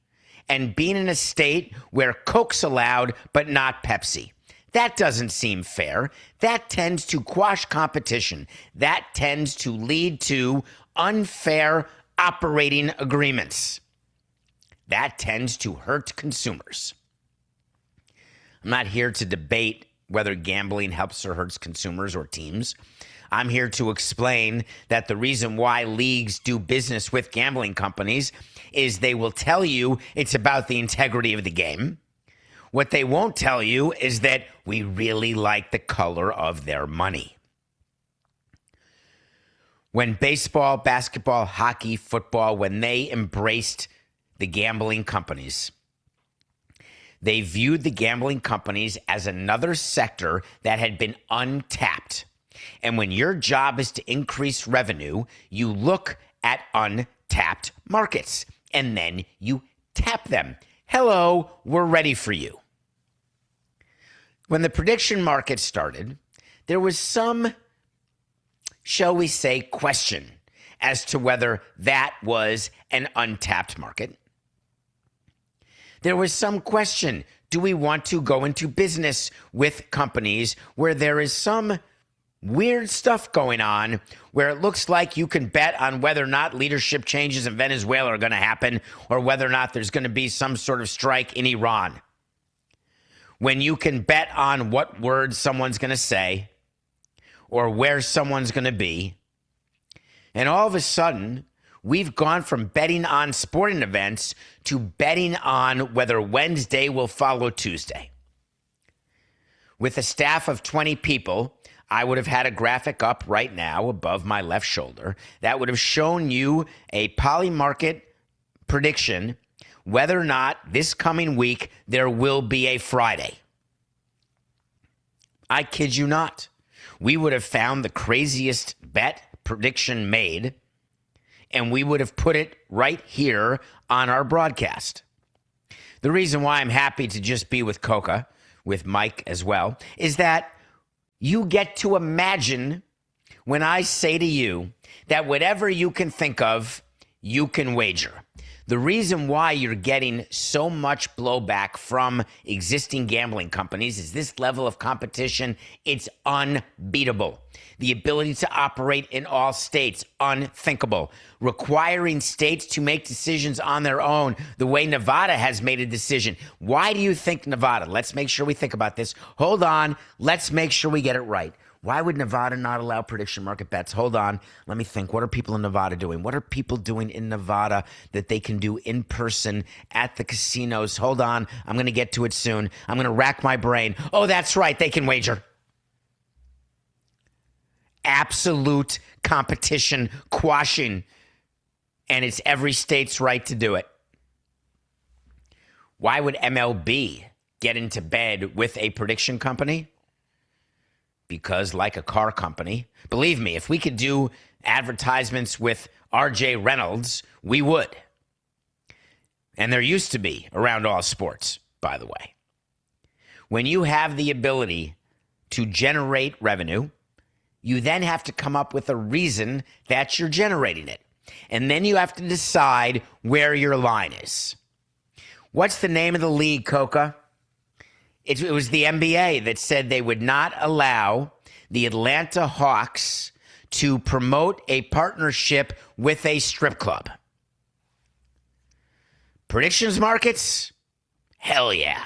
and being in a state where Coke's allowed but not Pepsi? That doesn't seem fair. That tends to quash competition. That tends to lead to unfair operating agreements. That tends to hurt consumers. I'm not here to debate whether gambling helps or hurts consumers or teams. I'm here to explain that the reason why leagues do business with gambling companies is they will tell you it's about the integrity of the game. What they won't tell you is that we really like the color of their money. When baseball, basketball, hockey, football, when they embraced the gambling companies, they viewed the gambling companies as another sector that had been untapped. And when your job is to increase revenue, you look at untapped markets and then you tap them. Hello, we're ready for you. When the prediction market started, there was some, shall we say, question as to whether that was an untapped market. There was some question, do we want to go into business with companies where there is some weird stuff going on, where it looks like you can bet on whether or not leadership changes in Venezuela are going to happen or whether or not there's going to be some sort of strike in Iran? when you can bet on what words someone's going to say or where someone's going to be. And all of a sudden, we've gone from betting on sporting events to betting on whether Wednesday will follow Tuesday. With a staff of 20 people, I would have had a graphic up right now above my left shoulder that would have shown you a Polymarket prediction whether or not this coming week there will be a Friday. I kid you not. We would have found the craziest bet prediction made, and we would have put it right here on our broadcast. The reason why I'm happy to just be with Coca, with Mike as well, is that you get to imagine when I say to you that whatever you can think of, you can wager. The reason why you're getting so much blowback from existing gambling companies is this level of competition. It's unbeatable. The ability to operate in all states, unthinkable. Requiring states to make decisions on their own, the way Nevada has made a decision. Why do you think Nevada? Let's make sure we think about this. Hold on. Let's make sure we get it right. Why would Nevada not allow prediction market bets? Hold on. Let me think. What are people in Nevada doing? What are people doing in Nevada that they can do in person at the casinos? Hold on. I'm going to get to it soon. I'm going to rack my brain. Oh, that's right. They can wager. Absolute competition quashing. And it's every state's right to do it. Why would MLB get into bed with a prediction company? Because like a car company, believe me, if we could do advertisements with RJ Reynolds, we would. And there used to be around all sports, by the way. When you have the ability to generate revenue, you then have to come up with a reason that you're generating it. And then you have to decide where your line is. What's the name of the league, Coca? It was the NBA that said they would not allow the Atlanta Hawks to promote a partnership with a strip club. Predictions markets? Hell yeah.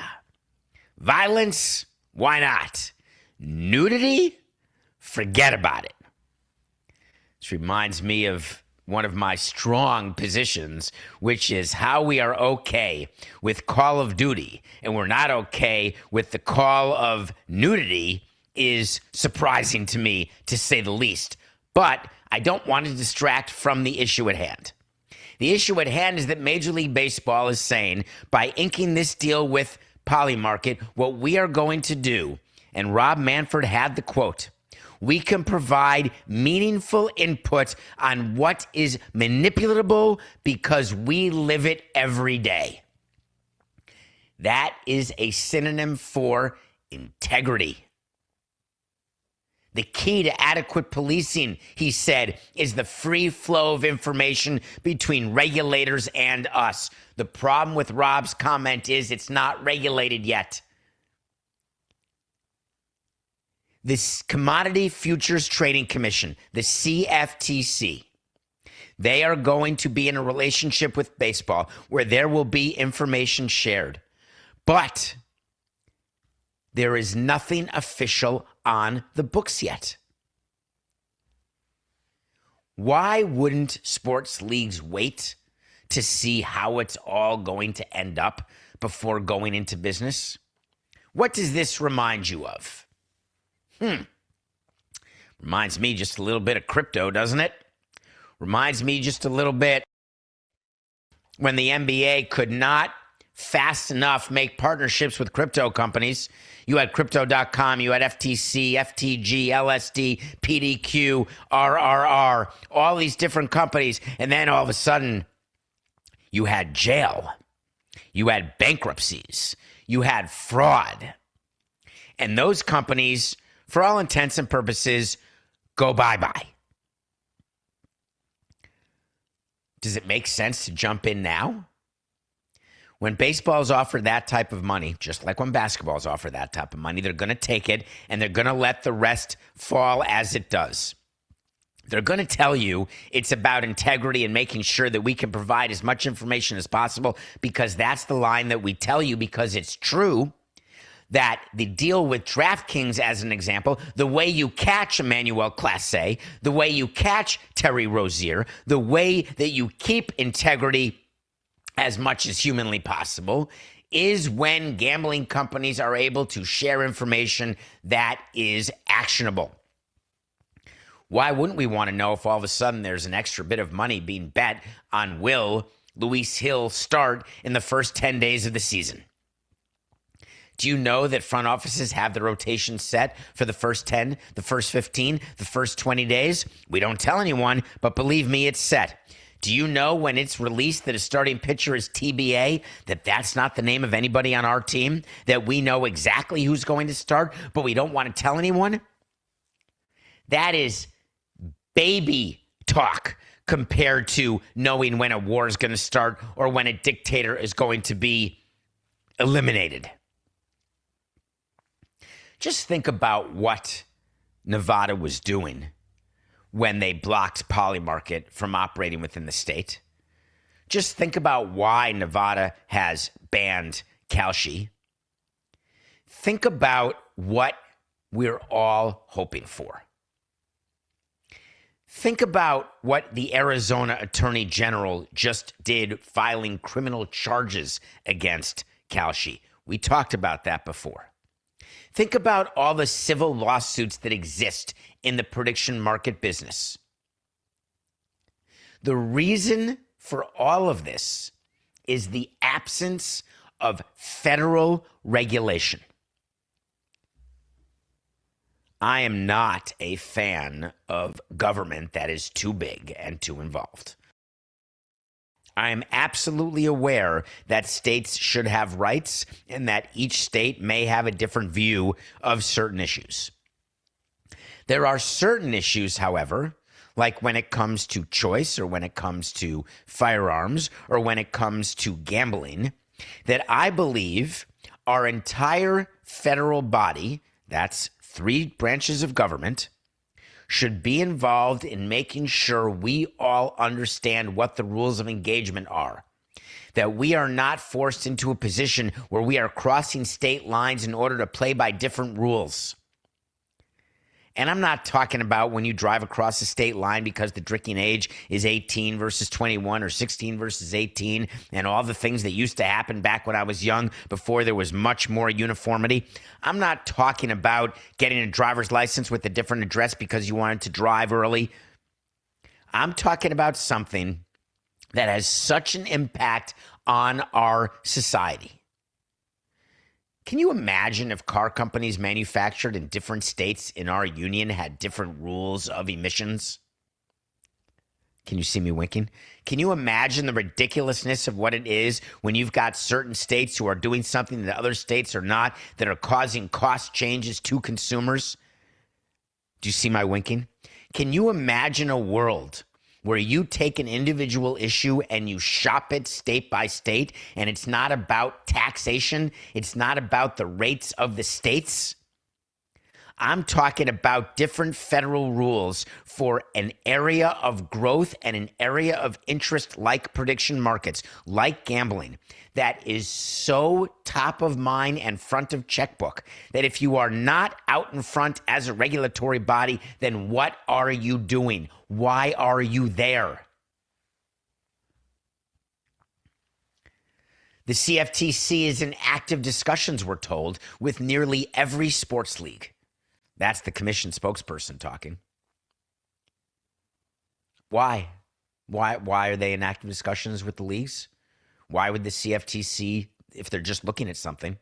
Violence? Why not? Nudity? Forget about it. This reminds me of one of my strong positions, which is how we are okay with Call of Duty and we're not okay with the call of nudity is surprising to me, to say the least. But I don't want to distract from the issue at hand. The issue at hand is that Major League Baseball is saying, by inking this deal with Polymarket, what we are going to do, and Rob Manfred had the quote, we can provide meaningful input on what is manipulatable because we live it every day. That is a synonym for integrity. The key to adequate policing, he said, is the free flow of information between regulators and us. The problem with Rob's comment is it's not regulated yet. This Commodity Futures Trading Commission, the CFTC, they are going to be in a relationship with baseball where there will be information shared. But there is nothing official on the books yet. Why wouldn't sports leagues wait to see how it's all going to end up before going into business? What does this remind you of? Reminds me just a little bit of crypto, doesn't it? Reminds me just a little bit when the NBA could not fast enough make partnerships with crypto companies. You had Crypto.com, you had FTC, FTG, LSD, PDQ, RRR, all these different companies. And then all of a sudden, you had jail. You had bankruptcies. You had fraud. And those companies, for all intents and purposes, go bye-bye. Does it make sense to jump in now? When baseball's offered that type of money, just like when basketball's offered that type of money, they're going to take it and they're going to let the rest fall as it does. They're going to tell you it's about integrity and making sure that we can provide as much information as possible because that's the line that we tell you because it's true. that the deal with Draftkings, as an example, the way you catch Emmanuel Clase, the way you catch Terry Rozier, the way that you keep integrity as much as humanly possible, is when gambling companies are able to share information that is actionable. Why wouldn't we want to know if all of a sudden there's an extra bit of money being bet on will Luis Hill start in the first 10 days of the season? Do you know that front offices have the rotation set for the first 10, the first 15, the first 20 days? We don't tell anyone, but believe me, it's set. Do you know when it's released that a starting pitcher is TBA, that that's not the name of anybody on our team, that we know exactly who's going to start, but we don't want to tell anyone? That is baby talk compared to knowing when a war is going to start or when a dictator is going to be eliminated. Just think about what Nevada was doing when they blocked Polymarket from operating within the state. Just think about why Nevada has banned Kalshi. Think about what we're all hoping for. Think about what the Arizona Attorney General just did, filing criminal charges against Kalshi. We talked about that before. Think about all the civil lawsuits that exist in the prediction market business. The reason for all of this is the absence of federal regulation. I am not a fan of government that is too big and too involved. I am absolutely aware that states should have rights and that each state may have a different view of certain issues. There are certain issues, however, like when it comes to choice or when it comes to firearms or when it comes to gambling, that I believe our entire federal body, that's 3 branches of government, should be involved in making sure we all understand what the rules of engagement are. That we are not forced into a position where we are crossing state lines in order to play by different rules. And I'm not talking about when you drive across the state line because the drinking age is 18 versus 21 or 16 versus 18 and all the things that used to happen back when I was young before there was much more uniformity. I'm not talking about getting a driver's license with a different address because you wanted to drive early. I'm talking about something that has such an impact on our society. Can you imagine if car companies manufactured in different states in our union had different rules of emissions? Can you see me winking? Can you imagine the ridiculousness of what it is when you've got certain states who are doing something that other states are not, that are causing cost changes to consumers? Do you see my winking? Can you imagine a world where you take an individual issue and you shop it state by state, and it's not about taxation, it's not about the rates of the states? I'm talking about different federal rules for an area of growth and an area of interest like prediction markets, like gambling, that is so top of mind and front of checkbook that if you are not out in front as a regulatory body, then what are you doing? Why are you there? The CFTC is in active discussions, we're told, with nearly every sports league. That's the commission spokesperson talking. Why? Why are they in active discussions with the leagues? Why would the CFTC, if they're just looking at something?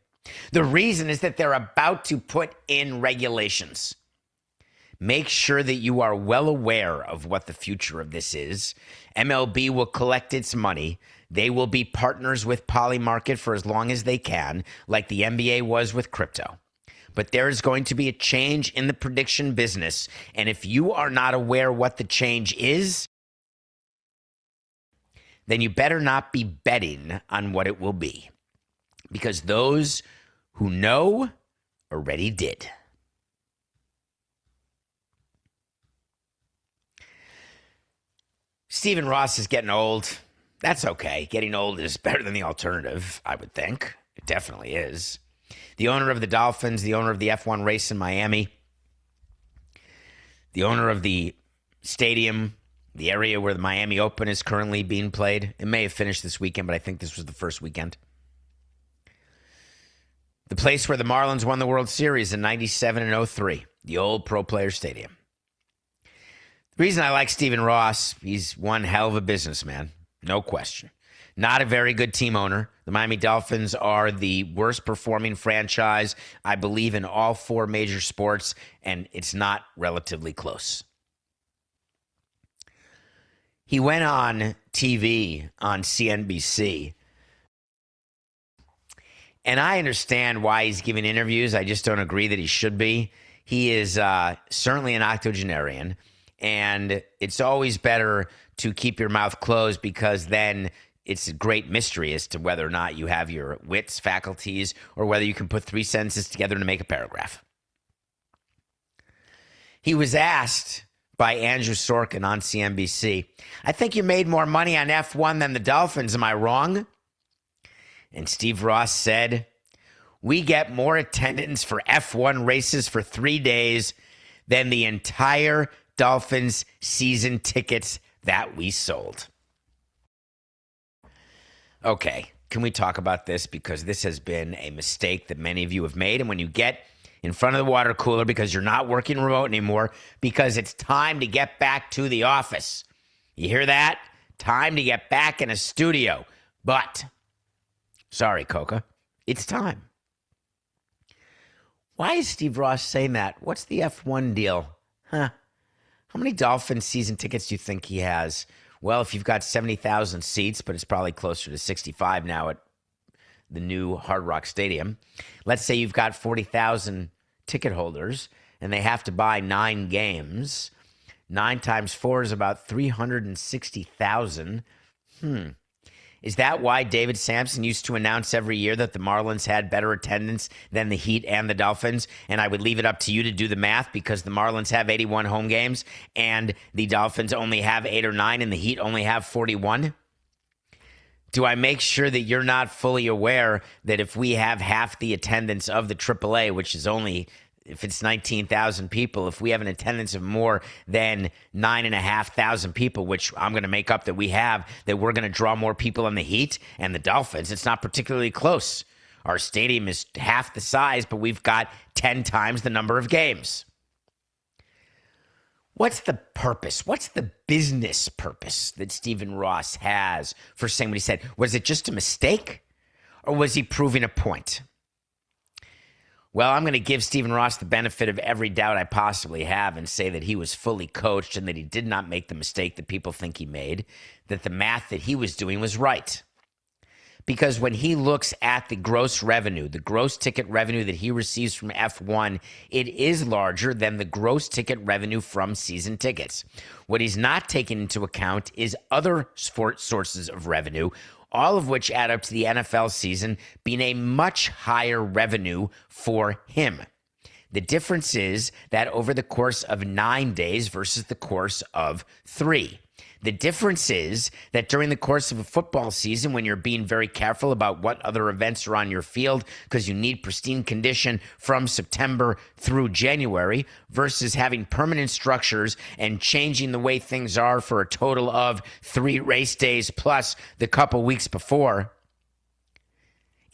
The reason is that they're about to put in regulations. Make sure that you are well aware of what the future of this is. MLB will collect its money. They will be partners with Polymarket for as long as they can, like the NBA was with crypto. But there is going to be a change in the prediction business. And if you are not aware what the change is, then you better not be betting on what it will be. Because those who know already did. Stephen Ross is getting old. That's okay. Getting old is better than the alternative, I would think. It definitely is. The owner of the Dolphins, the owner of the F1 race in Miami, the owner of the stadium, the area where the Miami Open is currently being played. It may have finished this weekend, but I think this was the first weekend. The place where the Marlins won the World Series in 97 and 03, the old Pro Player Stadium. The reason I like Stephen Ross, he's one hell of a businessman, no question. Not a very good team owner. The Miami Dolphins are the worst performing franchise, I believe, in all four major sports, and it's not relatively close. He went on TV on CNBC, and I understand why he's giving interviews. I just don't agree that he should be. He is certainly an octogenarian, and it's always better to keep your mouth closed because then it's a great mystery as to whether or not you have your wits, faculties, or whether you can put three sentences together to make a paragraph. He was asked by Andrew Sorkin on CNBC, I think you made more money on F1 than the Dolphins. Am I wrong? And Steve Ross said, we get more attendance for F1 races for 3 days than the entire Dolphins season tickets that we sold. Okay, can we talk about this? Because this has been a mistake that many of you have made. And when you get in front of the water cooler because you're not working remote anymore, because it's time to get back to the office. You hear that? Time to get back in a studio. But, sorry, Coca, it's time. Why is Steve Ross saying that? What's the F1 deal? How many Dolphins season tickets do you think he has? Well, if you've got 70,000 seats, but it's probably closer to 65 now at the new Hard Rock Stadium. Let's say you've got 40,000 ticket holders, and they have to buy 9 games. 9 times 4 is about 360,000. Is that why David Samson used to announce every year that the Marlins had better attendance than the Heat and the Dolphins? And I would leave it up to you to do the math because the Marlins have 81 home games and the Dolphins only have 8 or 9 and the Heat only have 41? Do I make sure that you're not fully aware that if we have half the attendance of the AAA, which is only, if it's 19,000 people, if we have an attendance of more than 9,500 people, which I'm going to make up that we have, that we're going to draw more people on the Heat and the Dolphins? It's not particularly close. Our stadium is half the size, but we've got 10 times the number of games. What's the purpose? What's the business purpose that Stephen Ross has for saying what he said? Was it just a mistake, or was he proving a point? Well, I'm going to give Stephen Ross the benefit of every doubt I possibly have and say that he was fully coached and that he did not make the mistake that people think he made, that the math that he was doing was right. Because when he looks at the gross revenue, the gross ticket revenue that he receives from F1, it is larger than the gross ticket revenue from season tickets. What he's not taking into account is other sports sources of revenue, all of which add up to the NFL season being a much higher revenue for him. The difference is that over the course of 9 days versus the course of 3. The difference is that during the course of a football season, when you're being very careful about what other events are on your field because you need pristine condition from September through January versus having permanent structures and changing the way things are for a total of 3 race days plus the couple weeks before,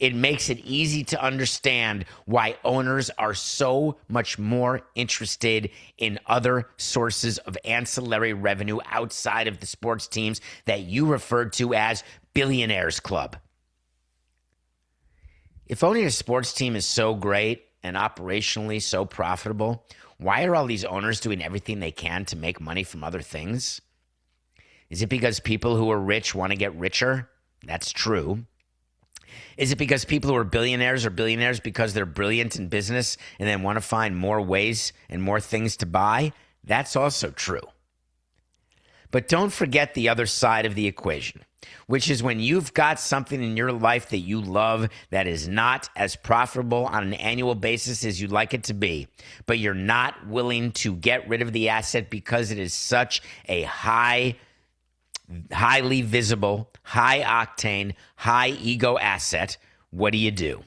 it makes it easy to understand why owners are so much more interested in other sources of ancillary revenue outside of the sports teams that you referred to as Billionaires Club. If owning a sports team is so great and operationally so profitable, why are all these owners doing everything they can to make money from other things? Is it because people who are rich want to get richer? That's true. Is it because people who are billionaires because they're brilliant in business and then want to find more ways and more things to buy? That's also true. But don't forget the other side of the equation, which is when you've got something in your life that you love that is not as profitable on an annual basis as you'd like it to be, but you're not willing to get rid of the asset because it is such a highly visible, high octane, high ego asset. What do?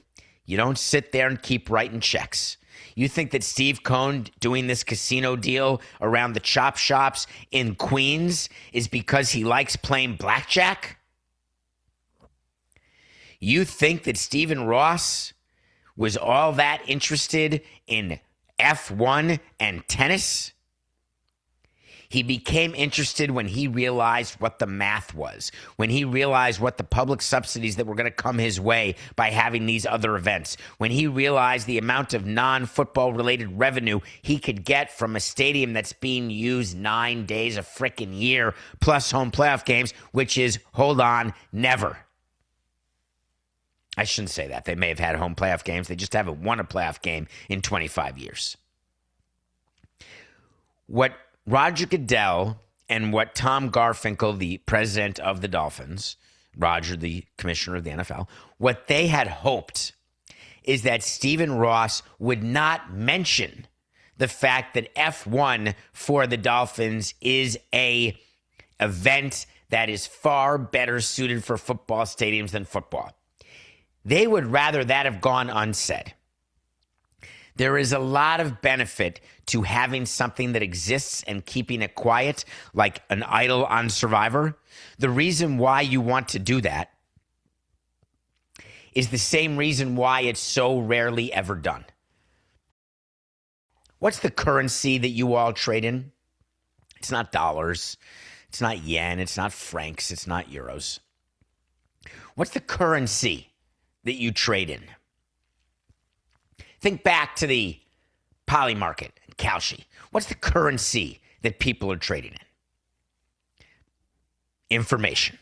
You don't sit there and keep writing checks. You think that Steve Cohn doing this casino deal around the chop shops in Queens is because he likes playing blackjack? You think that Stephen Ross was all that interested in F1 and tennis? He became interested when he realized what the math was, when he realized what the public subsidies that were going to come his way by having these other events, when he realized the amount of non-football related revenue he could get from a stadium that's being used 9 days a frickin' year plus home playoff games, which is, hold on, never. I shouldn't say that. They may have had home playoff games. They just haven't won a playoff game in 25 years. What Roger Goodell and what Tom Garfinkel, the president of the Dolphins, Roger, the commissioner of the NFL, what they had hoped is that Stephen Ross would not mention the fact that F1 for the Dolphins is a event that is far better suited for football stadiums than football. They would rather that have gone unsaid. There is a lot of benefit to having something that exists and keeping it quiet, like an idol on Survivor. The reason why you want to do that is the same reason why it's so rarely ever done. What's the currency that you all trade in? It's not dollars. It's not yen. It's not francs. It's not euros. What's the currency that you trade in? Think back to the Polymarket and Kalshi. What's the currency that people are trading in? Information.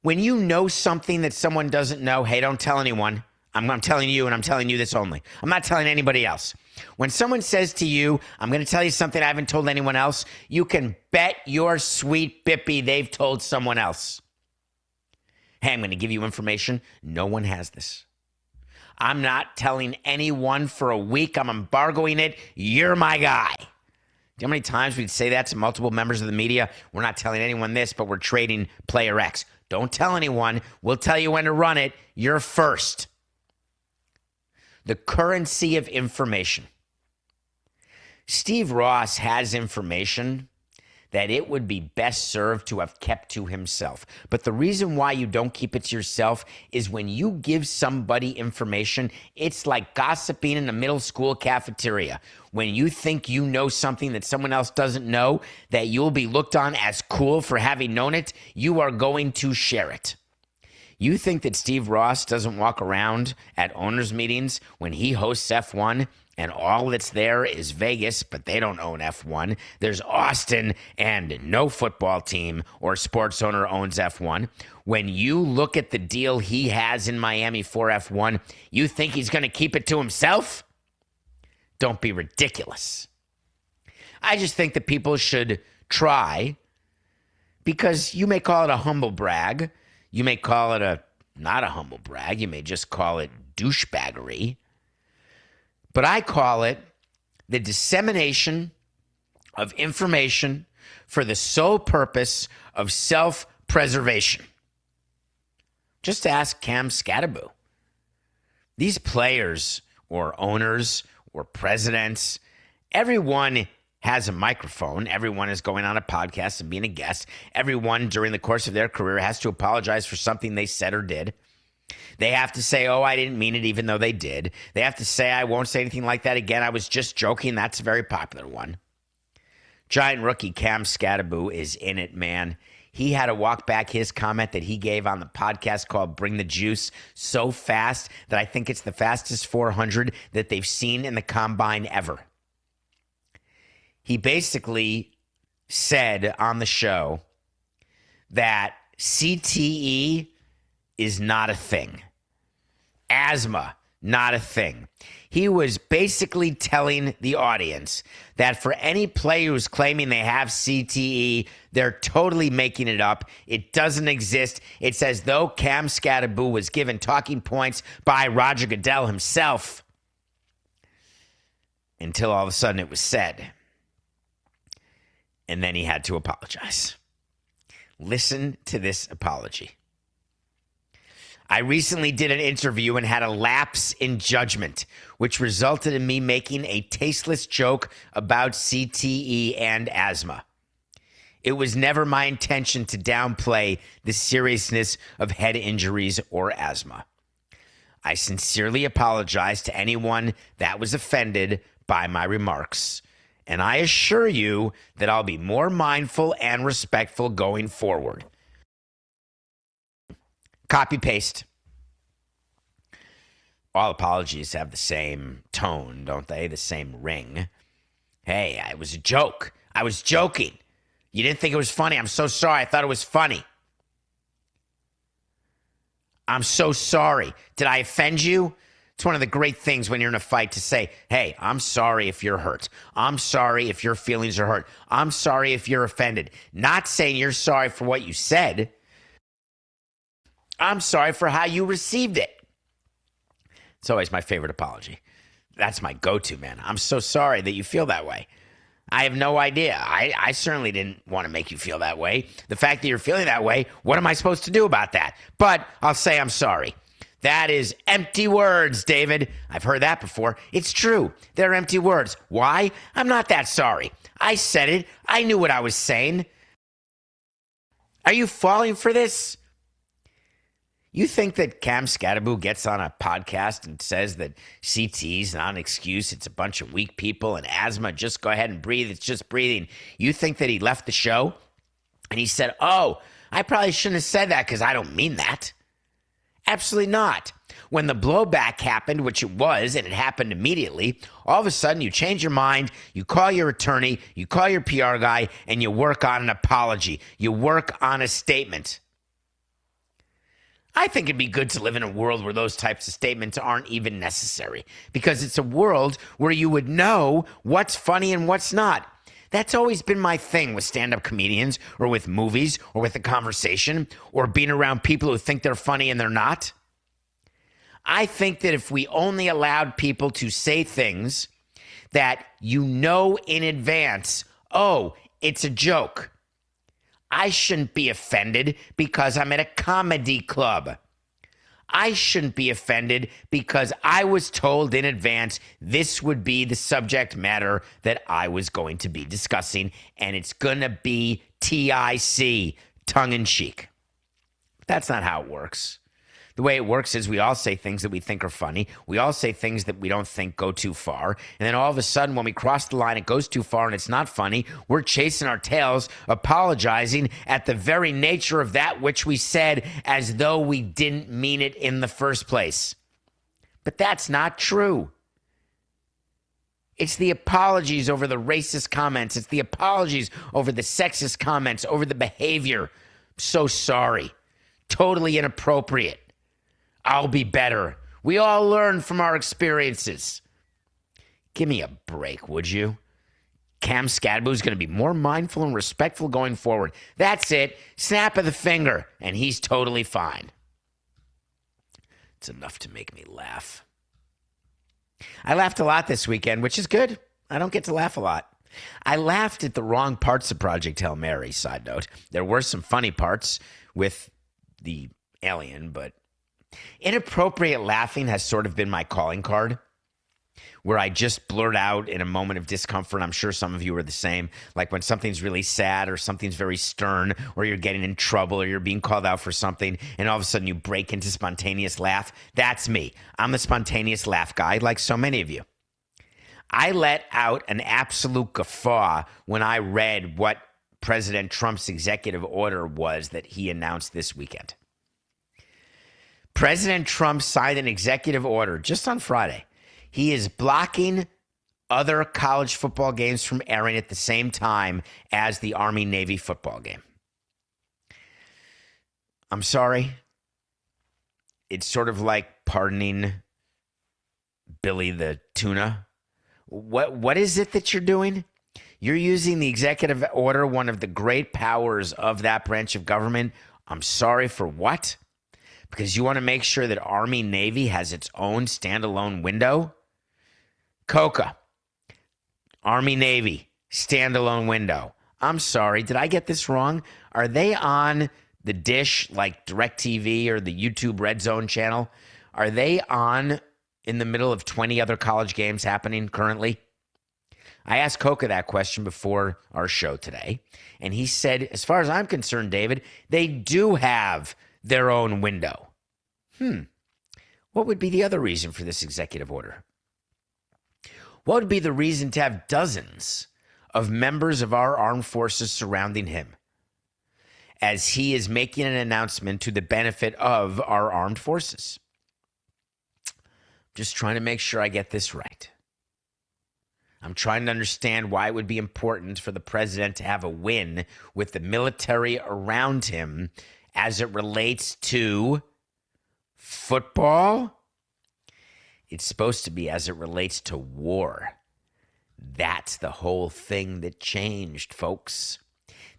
When you know something that someone doesn't know, hey, don't tell anyone. I'm telling you, and I'm telling you this only. I'm not telling anybody else. When someone says to you, I'm going to tell you something I haven't told anyone else, you can bet your sweet bippy they've told someone else. Hey, I'm going to give you information. No one has this. I'm not telling anyone for a week. I'm embargoing it. You're my guy. Do you know how many times we'd say that to multiple members of the media? We're not telling anyone this, but we're trading player X. Don't tell anyone. We'll tell you when to run it. You're first. The currency of information. Steve Ross has information that it would be best served to have kept to himself. But the reason why you don't keep it to yourself is when you give somebody information, it's like gossiping in a middle school cafeteria. When you think you know something that someone else doesn't know, that you'll be looked on as cool for having known it, you are going to share it. You think that Steve Ross doesn't walk around at owners' meetings when he hosts F1 and all that's there is Vegas, but they don't own F1. There's Austin and no football team or sports owner owns F1. When you look at the deal he has in Miami for F1, you think he's going to keep it to himself? Don't be ridiculous. I just think that people should try, because you may call it a humble brag. You may call it not a humble brag. You may just call it douchebaggery. But I call it the dissemination of information for the sole purpose of self-preservation. Just ask Cam Skatebo. These players or owners or presidents, everyone has a microphone. Everyone is going on a podcast and being a guest. Everyone during the course of their career has to apologize for something they said or did. They have to say, oh, I didn't mean it, even though they did. They have to say, I won't say anything like that again. I was just joking. That's a very popular one. Giant rookie Cam Skatebo is in it, man. He had to walk back his comment that he gave on the podcast called Bring the Juice so fast that I think it's the fastest 400 that they've seen in the combine ever. He basically said on the show that CTE is not a thing. Asthma, not a thing. He was basically telling the audience that for any player who's claiming they have CTE, they're totally making it up. It doesn't exist. It's as though Cam Skatebo was given talking points by Roger Goodell himself, until all of a sudden it was said. And then he had to apologize. Listen to this apology. I recently did an interview and had a lapse in judgment, which resulted in me making a tasteless joke about CTE and asthma. It was never my intention to downplay the seriousness of head injuries or asthma. I sincerely apologize to anyone that was offended by my remarks, and I assure you that I'll be more mindful and respectful going forward. Copy paste. All apologies have the same tone, don't they? The same ring. Hey, it was a joke. I was joking. You didn't think it was funny. I'm so sorry. I thought it was funny. I'm so sorry. Did I offend you? It's one of the great things when you're in a fight to say, hey, I'm sorry if you're hurt. I'm sorry if your feelings are hurt. I'm sorry if you're offended. Not saying you're sorry for what you said. I'm sorry for how you received it. It's always my favorite apology. That's my go-to, man. I'm so sorry that you feel that way. I have no idea. I certainly didn't want to make you feel that way. The fact that you're feeling that way, what am I supposed to do about that? But I'll say I'm sorry. That is empty words, David. I've heard that before. It's true. They're empty words. Why? I'm not that sorry. I said it. I knew what I was saying. Are you falling for this? You think that Skatebo gets on a podcast and says that CT is not an excuse, it's a bunch of weak people, and asthma, just go ahead and breathe, it's just breathing. You think that he left the show and he said, oh, I probably shouldn't have said that because I don't mean that. Absolutely not. When the blowback happened, which it was, and it happened immediately, all of a sudden you change your mind, you call your attorney, you call your PR guy, and you work on an apology. You work on a statement. I think it'd be good to live in a world where those types of statements aren't even necessary, because it's a world where you would know what's funny and what's not. That's always been my thing with stand-up comedians or with movies or with a conversation or being around people who think they're funny and they're not. I think that if we only allowed people to say things that you know in advance, oh, it's a joke, I shouldn't be offended because I'm at a comedy club. I shouldn't be offended because I was told in advance this would be the subject matter that I was going to be discussing, and it's going to be TIC, tongue-in-cheek. That's not how it works. The way it works is we all say things that we think are funny. We all say things that we don't think go too far. And then all of a sudden, when we cross the line, it goes too far and it's not funny. We're chasing our tails, apologizing at the very nature of that which we said as though we didn't mean it in the first place. But that's not true. It's the apologies over the racist comments. It's the apologies over the sexist comments, over the behavior. I'm so sorry. Totally inappropriate. I'll be better. We all learn from our experiences. Give me a break, would you? Skatebo is going to be more mindful and respectful going forward. That's it. Snap of the finger, and he's totally fine. It's enough to make me laugh. I laughed a lot this weekend, which is good. I don't get to laugh a lot. I laughed at the wrong parts of Project Hail Mary, side note. There were some funny parts with the alien, but inappropriate laughing has sort of been my calling card, where I just blurt out in a moment of discomfort. I'm sure some of you are the same. Like when something's really sad or something's very stern or you're getting in trouble or you're being called out for something and all of a sudden you break into spontaneous laugh. That's me. I'm the spontaneous laugh guy, like so many of you. I let out an absolute guffaw when I read what President Trump's executive order was that he announced this weekend. President Trump signed an executive order just on Friday. He is blocking other college football games from airing at the same time as the Army-Navy football game. I'm sorry. It's sort of like pardoning Billy the tuna. What is it that you're doing? You're using the executive order, one of the great powers of that branch of government. I'm sorry for what? Because you want to make sure that Army-Navy has its own standalone window? Coca, Army-Navy, standalone window. I'm sorry, did I get this wrong? Are they on the dish like DirecTV or the YouTube Red Zone channel, are they on in the middle of 20 other college games happening currently? I asked Coca that question before our show today, and he said, as far as I'm concerned, David, they do have their own window. What would be the other reason for this executive order? What would be the reason to have dozens of members of our armed forces surrounding him as he is making an announcement to the benefit of our armed forces? Just trying to make sure I get this right. I'm trying to understand why it would be important for the president to have a win with the military around him as it relates to football. It's supposed to be as it relates to war. That's the whole thing that changed, folks.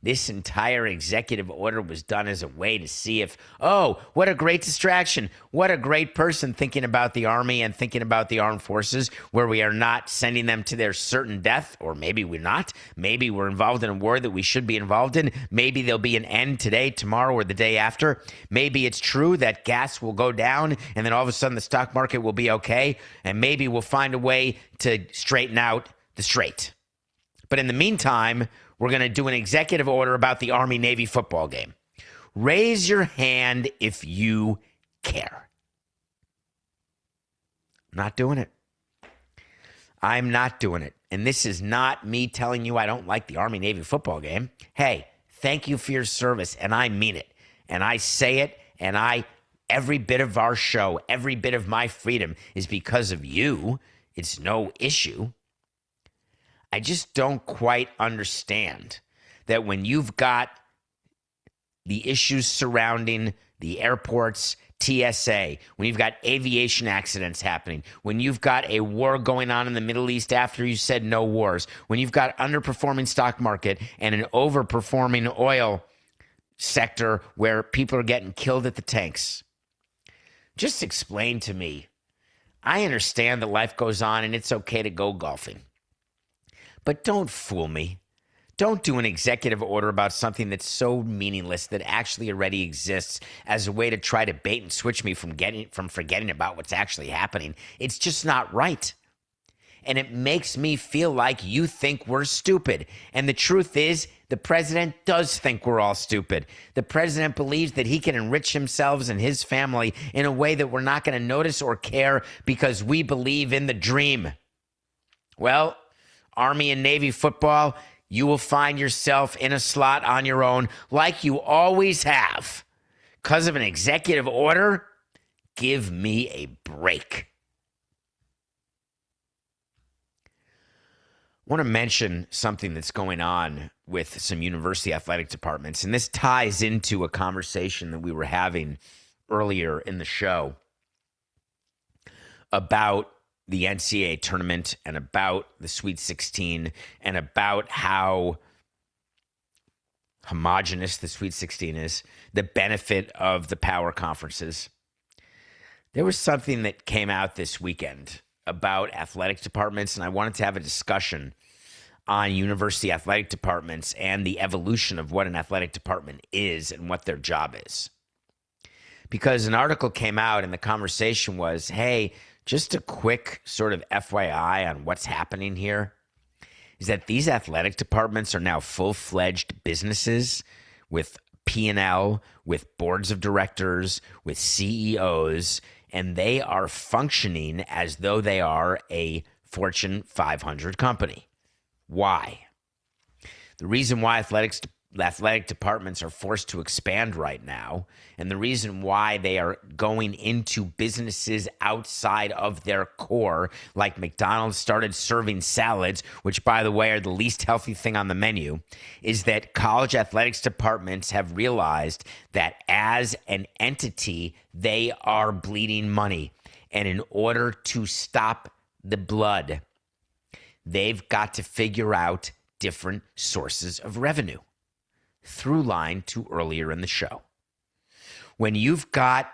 This entire executive order was done as a way to see if, oh, what a great distraction. What a great person thinking about the Army and thinking about the armed forces, where we are not sending them to their certain death, or maybe we're not. Maybe we're involved in a war that we should be involved in. Maybe there'll be an end today, tomorrow, or the day after. Maybe it's true that gas will go down and then all of a sudden the stock market will be okay. And maybe we'll find a way to straighten out the straight. But in the meantime, we're going to do an executive order about the Army-Navy football game. Raise your hand if you care. I'm not doing it. I'm not doing it. And this is not me telling you I don't like the Army-Navy football game. Hey, thank you for your service, and I mean it. And I say it, and every bit of our show, every bit of my freedom is because of you. It's no issue. I just don't quite understand that when you've got the issues surrounding the airports, TSA, when you've got aviation accidents happening, when you've got a war going on in the Middle East after you said no wars, when you've got underperforming stock market and an overperforming oil sector where people are getting killed at the tanks, just explain to me. I understand that life goes on and it's okay to go golfing. But don't fool me. Don't do an executive order about something that's so meaningless that actually already exists as a way to try to bait and switch me from forgetting about what's actually happening. It's just not right. And it makes me feel like you think we're stupid. And the truth is, the president does think we're all stupid. The president believes that he can enrich himself and his family in a way that we're not going to notice or care because we believe in the dream. Well, Army and Navy football, you will find yourself in a slot on your own like you always have. Because of an executive order? Give me a break. I want to mention something that's going on with some university athletic departments, and this ties into a conversation that we were having earlier in the show about the NCAA tournament and about the Sweet 16 and about how homogenous the Sweet 16 is, the benefit of the power conferences. There was something that came out this weekend about athletic departments, and I wanted to have a discussion on university athletic departments and the evolution of what an athletic department is and what their job is. Because an article came out and the conversation was, hey, just a quick sort of FYI on what's happening here is that these athletic departments are now full-fledged businesses with P&L, with boards of directors, with CEOs, and they are functioning as though they are a Fortune 500 company. Why? The reason why athletic departments are forced to expand right now, and the reason why they are going into businesses outside of their core, like McDonald's started serving salads, which, by the way, are the least healthy thing on the menu, is that college athletics departments have realized that as an entity, they are bleeding money. And in order to stop the blood, they've got to figure out different sources of revenue. Through line to earlier in the show. When you've got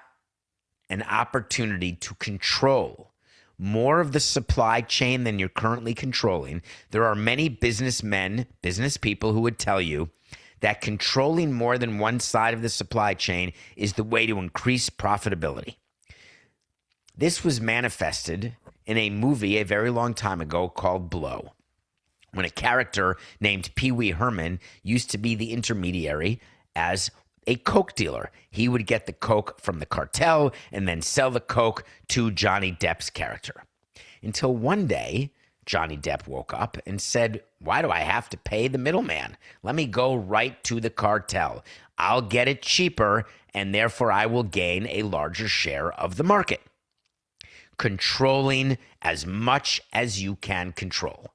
an opportunity to control more of the supply chain than you're currently controlling, there are many businessmen, business people who would tell you that controlling more than one side of the supply chain is the way to increase profitability. This was manifested in a movie a very long time ago called Blow, when a character named Pee Wee Herman used to be the intermediary as a Coke dealer. He would get the Coke from the cartel and then sell the Coke to Johnny Depp's character. Until one day, Johnny Depp woke up and said, "Why do I have to pay the middleman? Let me go right to the cartel. I'll get it cheaper, and therefore I will gain a larger share of the market." Controlling as much as you can control.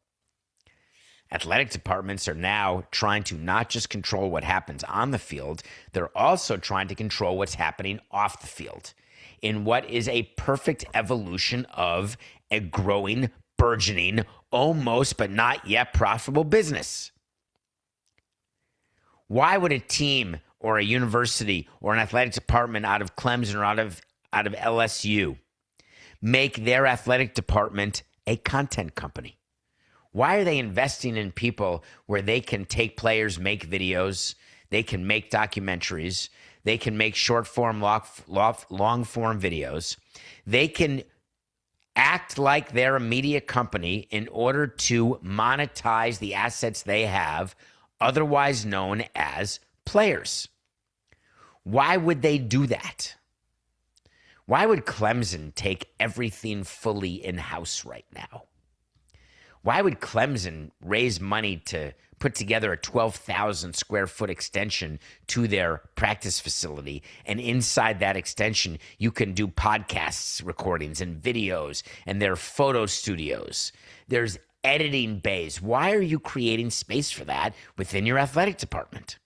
Athletic departments are now trying to not just control what happens on the field, they're also trying to control what's happening off the field in what is a perfect evolution of a growing, burgeoning, almost but not yet profitable business. Why would a team or a university or an athletic department out of Clemson or out of LSU make their athletic department a content company? Why are they investing in people where they can take players, make videos, they can make documentaries, they can make short form, long form videos, they can act like they're a media company in order to monetize the assets they have, otherwise known as players? Why would they do that? Why would Clemson take everything fully in-house right now? Why would Clemson raise money to put together a 12,000 square foot extension to their practice facility? And inside that extension, you can do podcasts, recordings, and videos, and there are photo studios. There's editing bays. Why are you creating space for that within your athletic department?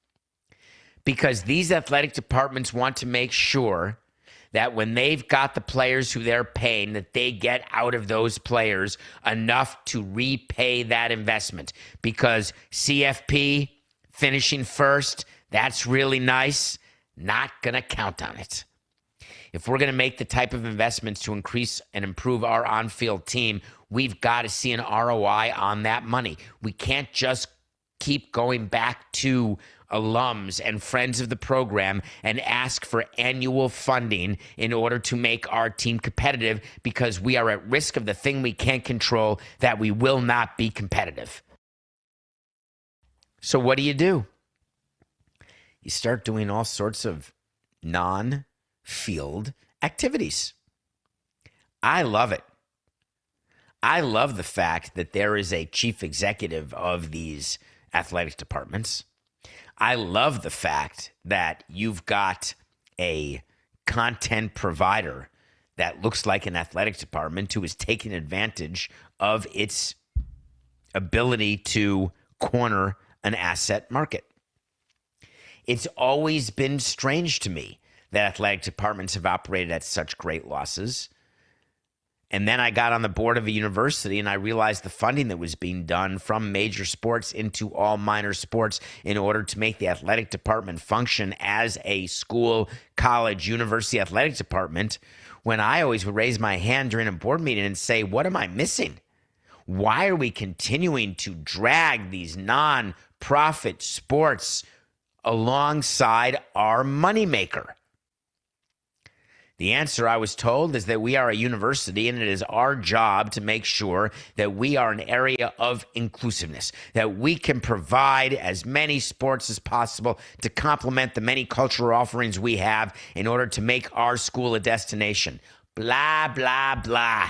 Because these athletic departments want to make sure that when they've got the players who they're paying, that they get out of those players enough to repay that investment. Because CFP, finishing first, that's really nice. Not going to count on it. If we're going to make the type of investments to increase and improve our on-field team, we've got to see an ROI on that money. We can't just keep going back to alums and friends of the program and ask for annual funding in order to make our team competitive, because we are at risk of the thing we can't control, that we will not be competitive. So what do? You start doing all sorts of non-field activities. I love it. I love the fact that there is a chief executive of these athletic departments. I love the fact that you've got a content provider that looks like an athletic department who is taking advantage of its ability to corner an asset market. It's always been strange to me that athletic departments have operated at such great losses. And then I got on the board of a university and I realized the funding that was being done from major sports into all minor sports in order to make the athletic department function as a school, college, university athletic department, when I always would raise my hand during a board meeting and say, what am I missing? Why are we continuing to drag these non-profit sports alongside our moneymaker? The answer, I was told, is that we are a university and it is our job to make sure that we are an area of inclusiveness, that we can provide as many sports as possible to complement the many cultural offerings we have in order to make our school a destination. Blah, blah, blah.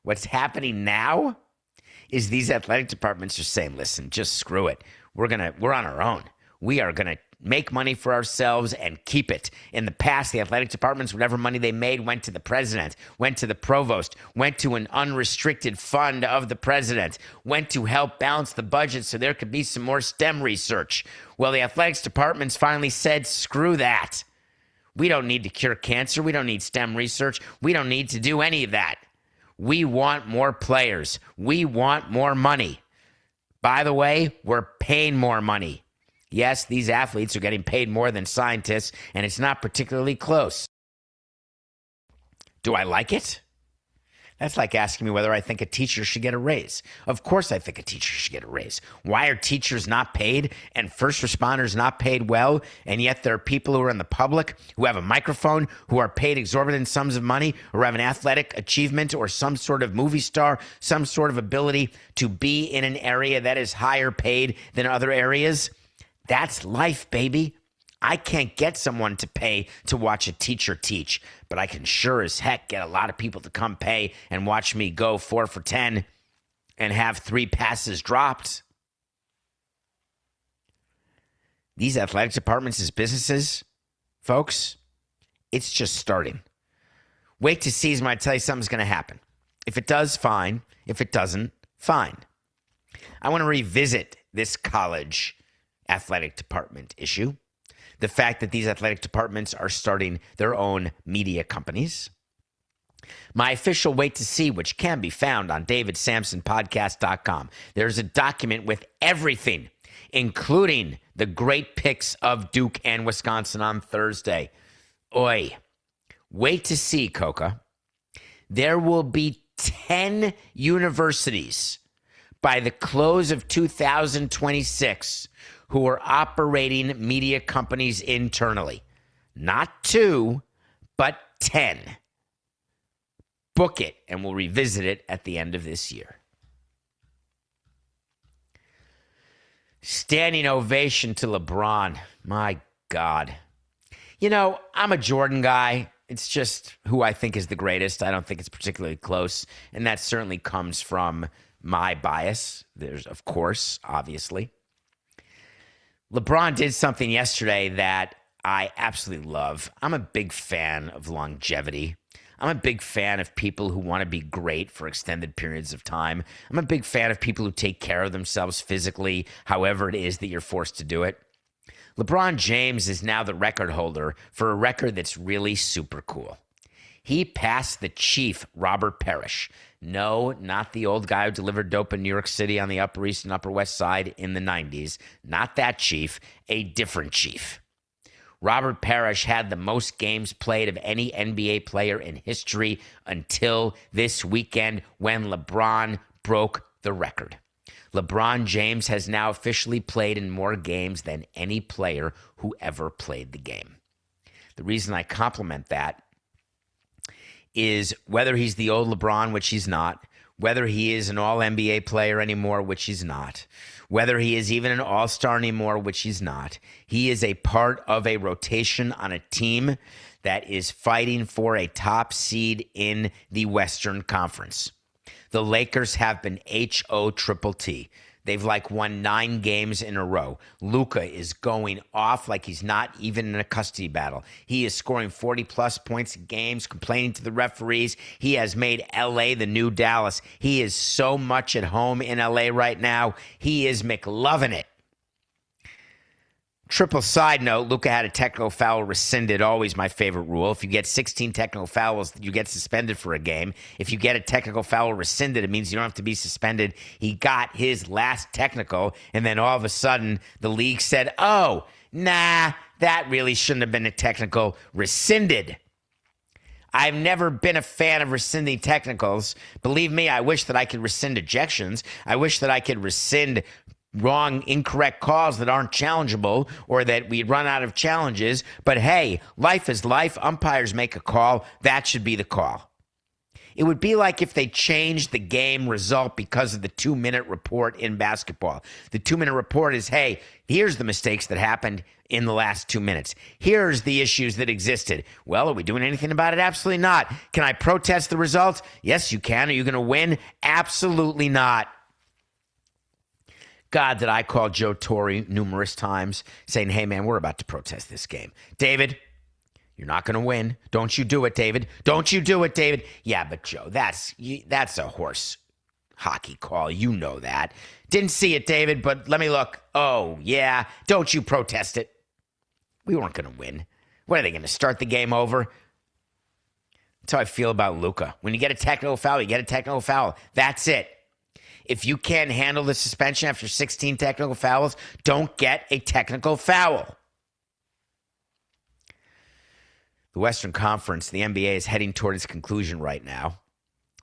What's happening now is these athletic departments are saying, listen, just screw it. We're on our own. We are going to make money for ourselves and keep it. In the past, the athletic departments, whatever money they made, went to the president, went to the provost, went to an unrestricted fund of the president, went to help balance the budget so there could be some more STEM research. Well, the athletics departments finally said, screw that. We don't need to cure cancer. We don't need STEM research. We don't need to do any of that. We want more players. We want more money. By the way, we're paying more money. Yes, these athletes are getting paid more than scientists, and it's not particularly close. Do I like it? That's like asking me whether I think a teacher should get a raise. Of course I think a teacher should get a raise. Why are teachers not paid and first responders not paid well? And yet there are people who are in the public who have a microphone, who are paid exorbitant sums of money, or have an athletic achievement or some sort of movie star, some sort of ability to be in an area that is higher paid than other areas. That's life, baby. I can't get someone to pay to watch a teacher teach, but I can sure as heck get a lot of people to come pay and watch me go 4 for 10 and have 3 passes dropped. These athletic departments as businesses, folks, it's just starting. Wait to see when I tell you something's going to happen. If it does, fine. If it doesn't, fine. I want to revisit this college athletic department issue. The fact that these athletic departments are starting their own media companies. My official wait to see, which can be found on davidsamsonpodcast.com. There's a document with everything, including the great picks of Duke and Wisconsin on Thursday. Oi, wait to see, Coca. There will be 10 universities by the close of 2026 who are operating media companies internally. Not 2, but 10. Book it, and we'll revisit it at the end of this year. Standing ovation to LeBron. My God. You know, I'm a Jordan guy. It's just who I think is the greatest. I don't think it's particularly close, and that certainly comes from my bias. There's, of course, obviously. LeBron did something yesterday that I absolutely love. I'm a big fan of longevity. I'm a big fan of people who want to be great for extended periods of time. I'm a big fan of people who take care of themselves physically, however it is that you're forced to do it. LeBron James is now the record holder for a record that's really super cool. He passed the Chief, Robert Parrish. No, not the old guy who delivered dope in New York City on the Upper East and Upper West Side in the 90s. Not that Chief, a different Chief. Robert Parrish had the most games played of any NBA player in history until this weekend when LeBron broke the record. LeBron James has now officially played in more games than any player who ever played the game. The reason I compliment that is whether he's the old LeBron, which he's not, whether he is an all-NBA player anymore, which he's not, whether he is even an all-star anymore, which he's not. He is a part of a rotation on a team that is fighting for a top seed in the Western Conference. The Lakers have been HOTTT. They've won 9 games in a row. Luka is going off like he's not even in a custody battle. He is scoring 40-plus points in games, complaining to the referees. He has made L.A. the new Dallas. He is so much at home in L.A. right now. He is McLovin' it. Triple side note, Luka had a technical foul rescinded, always my favorite rule. If you get 16 technical fouls, you get suspended for a game. If you get a technical foul rescinded, it means you don't have to be suspended. He got his last technical, and then all of a sudden, the league said, oh, nah, that really shouldn't have been a technical. Rescinded. I've never been a fan of rescinding technicals. Believe me, I wish that I could rescind ejections. I wish that I could rescind wrong, incorrect calls that aren't challengeable or that we run out of challenges. But hey, life is life. Umpires make a call. That should be the call. It would be like if they changed the game result because of the 2-minute report in basketball. The 2-minute report is, hey, here's the mistakes that happened in the last 2 minutes. Here's the issues that existed. Well, are we doing anything about it? Absolutely not. Can I protest the result? Yes, you can. Are you going to win? Absolutely not. God, did I call Joe Torre numerous times saying, hey, man, we're about to protest this game. David, you're not going to win. Don't you do it, David. Don't you do it, David. Yeah, but Joe, that's a horse hockey call. You know that. Didn't see it, David, but let me look. Oh, yeah. Don't you protest it. We weren't going to win. What, are they going to start the game over? That's how I feel about Luka. When you get a technical foul, you get a technical foul. That's it. If you can't handle the suspension after 16 technical fouls, don't get a technical foul. The Western Conference, the NBA, is heading toward its conclusion right now.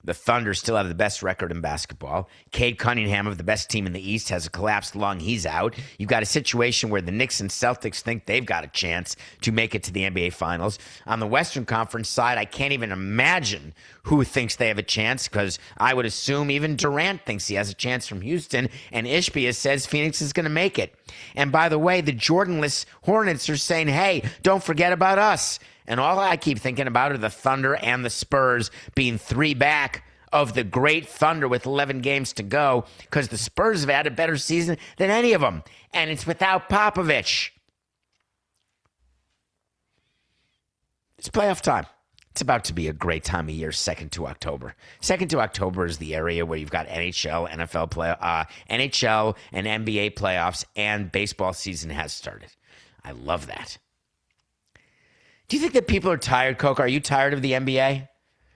The Thunder still have the best record in basketball. Cade Cunningham of the best team in the East has a collapsed lung. He's out. You've got a situation where the Knicks and Celtics think they've got a chance to make it to the NBA Finals. On the Western Conference side, I can't even imagine who thinks they have a chance, because I would assume even Durant thinks he has a chance from Houston, and Ishbia says Phoenix is going to make it. And by the way, the Jordanless Hornets are saying, hey, don't forget about us. And all I keep thinking about are the Thunder and the Spurs being 3 back of the great Thunder with 11 games to go, because the Spurs have had a better season than any of them. And it's without Popovich. It's playoff time. It's about to be a great time of year, 2nd to October. 2nd to October is the area where you've got NHL, NHL and NBA playoffs, and baseball season has started. I love that. Do you think that people are tired, Coco? Are you tired of the NBA? Are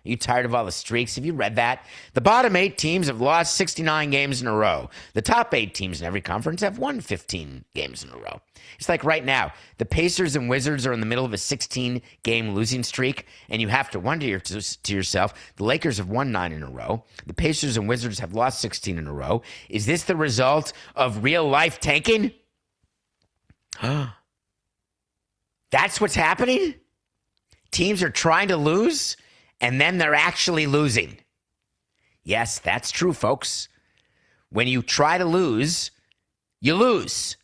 you tired of all the streaks? Have you read that? The bottom 8 teams have lost 69 games in a row. The top 8 teams in every conference have won 15 games in a row. It's like right now, the Pacers and Wizards are in the middle of a 16-game losing streak, and you have to wonder to yourself, the Lakers have won 9 in a row. The Pacers and Wizards have lost 16 in a row. Is this the result of real-life tanking? That's what's happening? Teams are trying to lose, and then they're actually losing. Yes, that's true, folks. When you try to lose, you lose.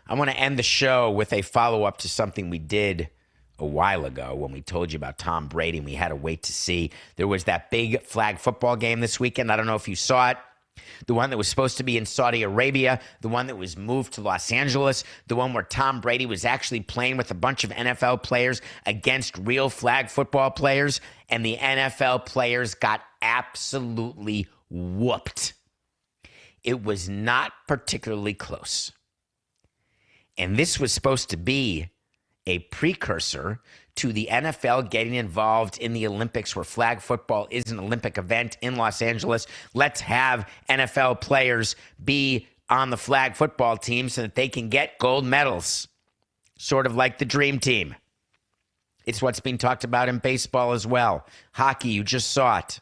I want to end the show with a follow-up to something we did a while ago when we told you about Tom Brady, and we had to wait to see. There was that big flag football game this weekend. I don't know if you saw it. The one that was supposed to be in Saudi Arabia, the one that was moved to Los Angeles, the one where Tom Brady was actually playing with a bunch of NFL players against real flag football players, and the NFL players got absolutely whooped. It was not particularly close. And this was supposed to be a precursor to the NFL getting involved in the Olympics, where flag football is an Olympic event in Los Angeles. Let's have NFL players be on the flag football team so that they can get gold medals, sort of like the dream team. It's what's being talked about in baseball as well. Hockey, you just saw it.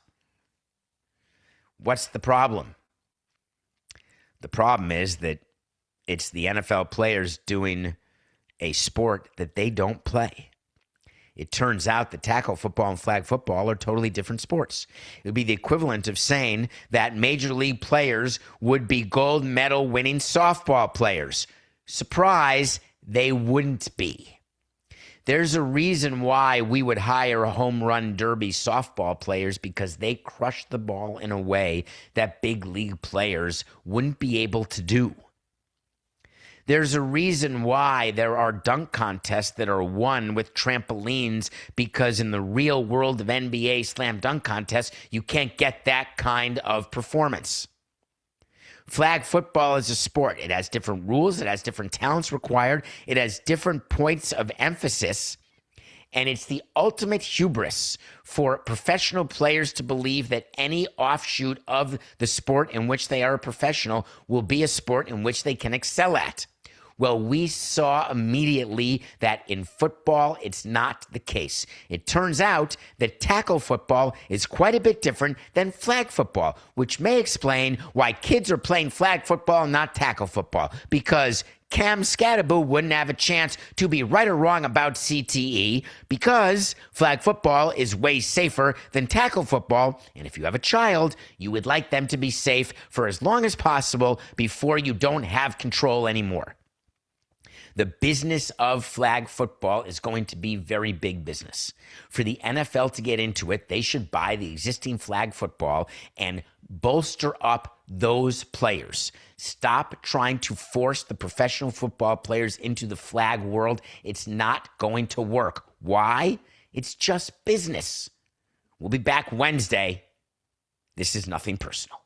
What's the problem? The problem is that it's the NFL players doing a sport that they don't play. It turns out that tackle football and flag football are totally different sports. It would be the equivalent of saying that major league players would be gold medal winning softball players. Surprise, they wouldn't be. There's a reason why we would hire home run derby softball players, because they crush the ball in a way that big league players wouldn't be able to do. There's a reason why there are dunk contests that are won with trampolines, because in the real world of NBA slam dunk contests, you can't get that kind of performance. Flag football is a sport. It has different rules. It has different talents required. It has different points of emphasis. And it's the ultimate hubris for professional players to believe that any offshoot of the sport in which they are a professional will be a sport in which they can excel at. Well, we saw immediately that in football, it's not the case. It turns out that tackle football is quite a bit different than flag football, which may explain why kids are playing flag football and not tackle football, because Cam Skatebo wouldn't have a chance to be right or wrong about CTE, because flag football is way safer than tackle football. And if you have a child, you would like them to be safe for as long as possible before you don't have control anymore. The business of flag football is going to be very big business. For the NFL to get into it, they should buy the existing flag football and bolster up those players. Stop trying to force the professional football players into the flag world. It's not going to work. Why? It's just business. We'll be back Wednesday. This is nothing personal.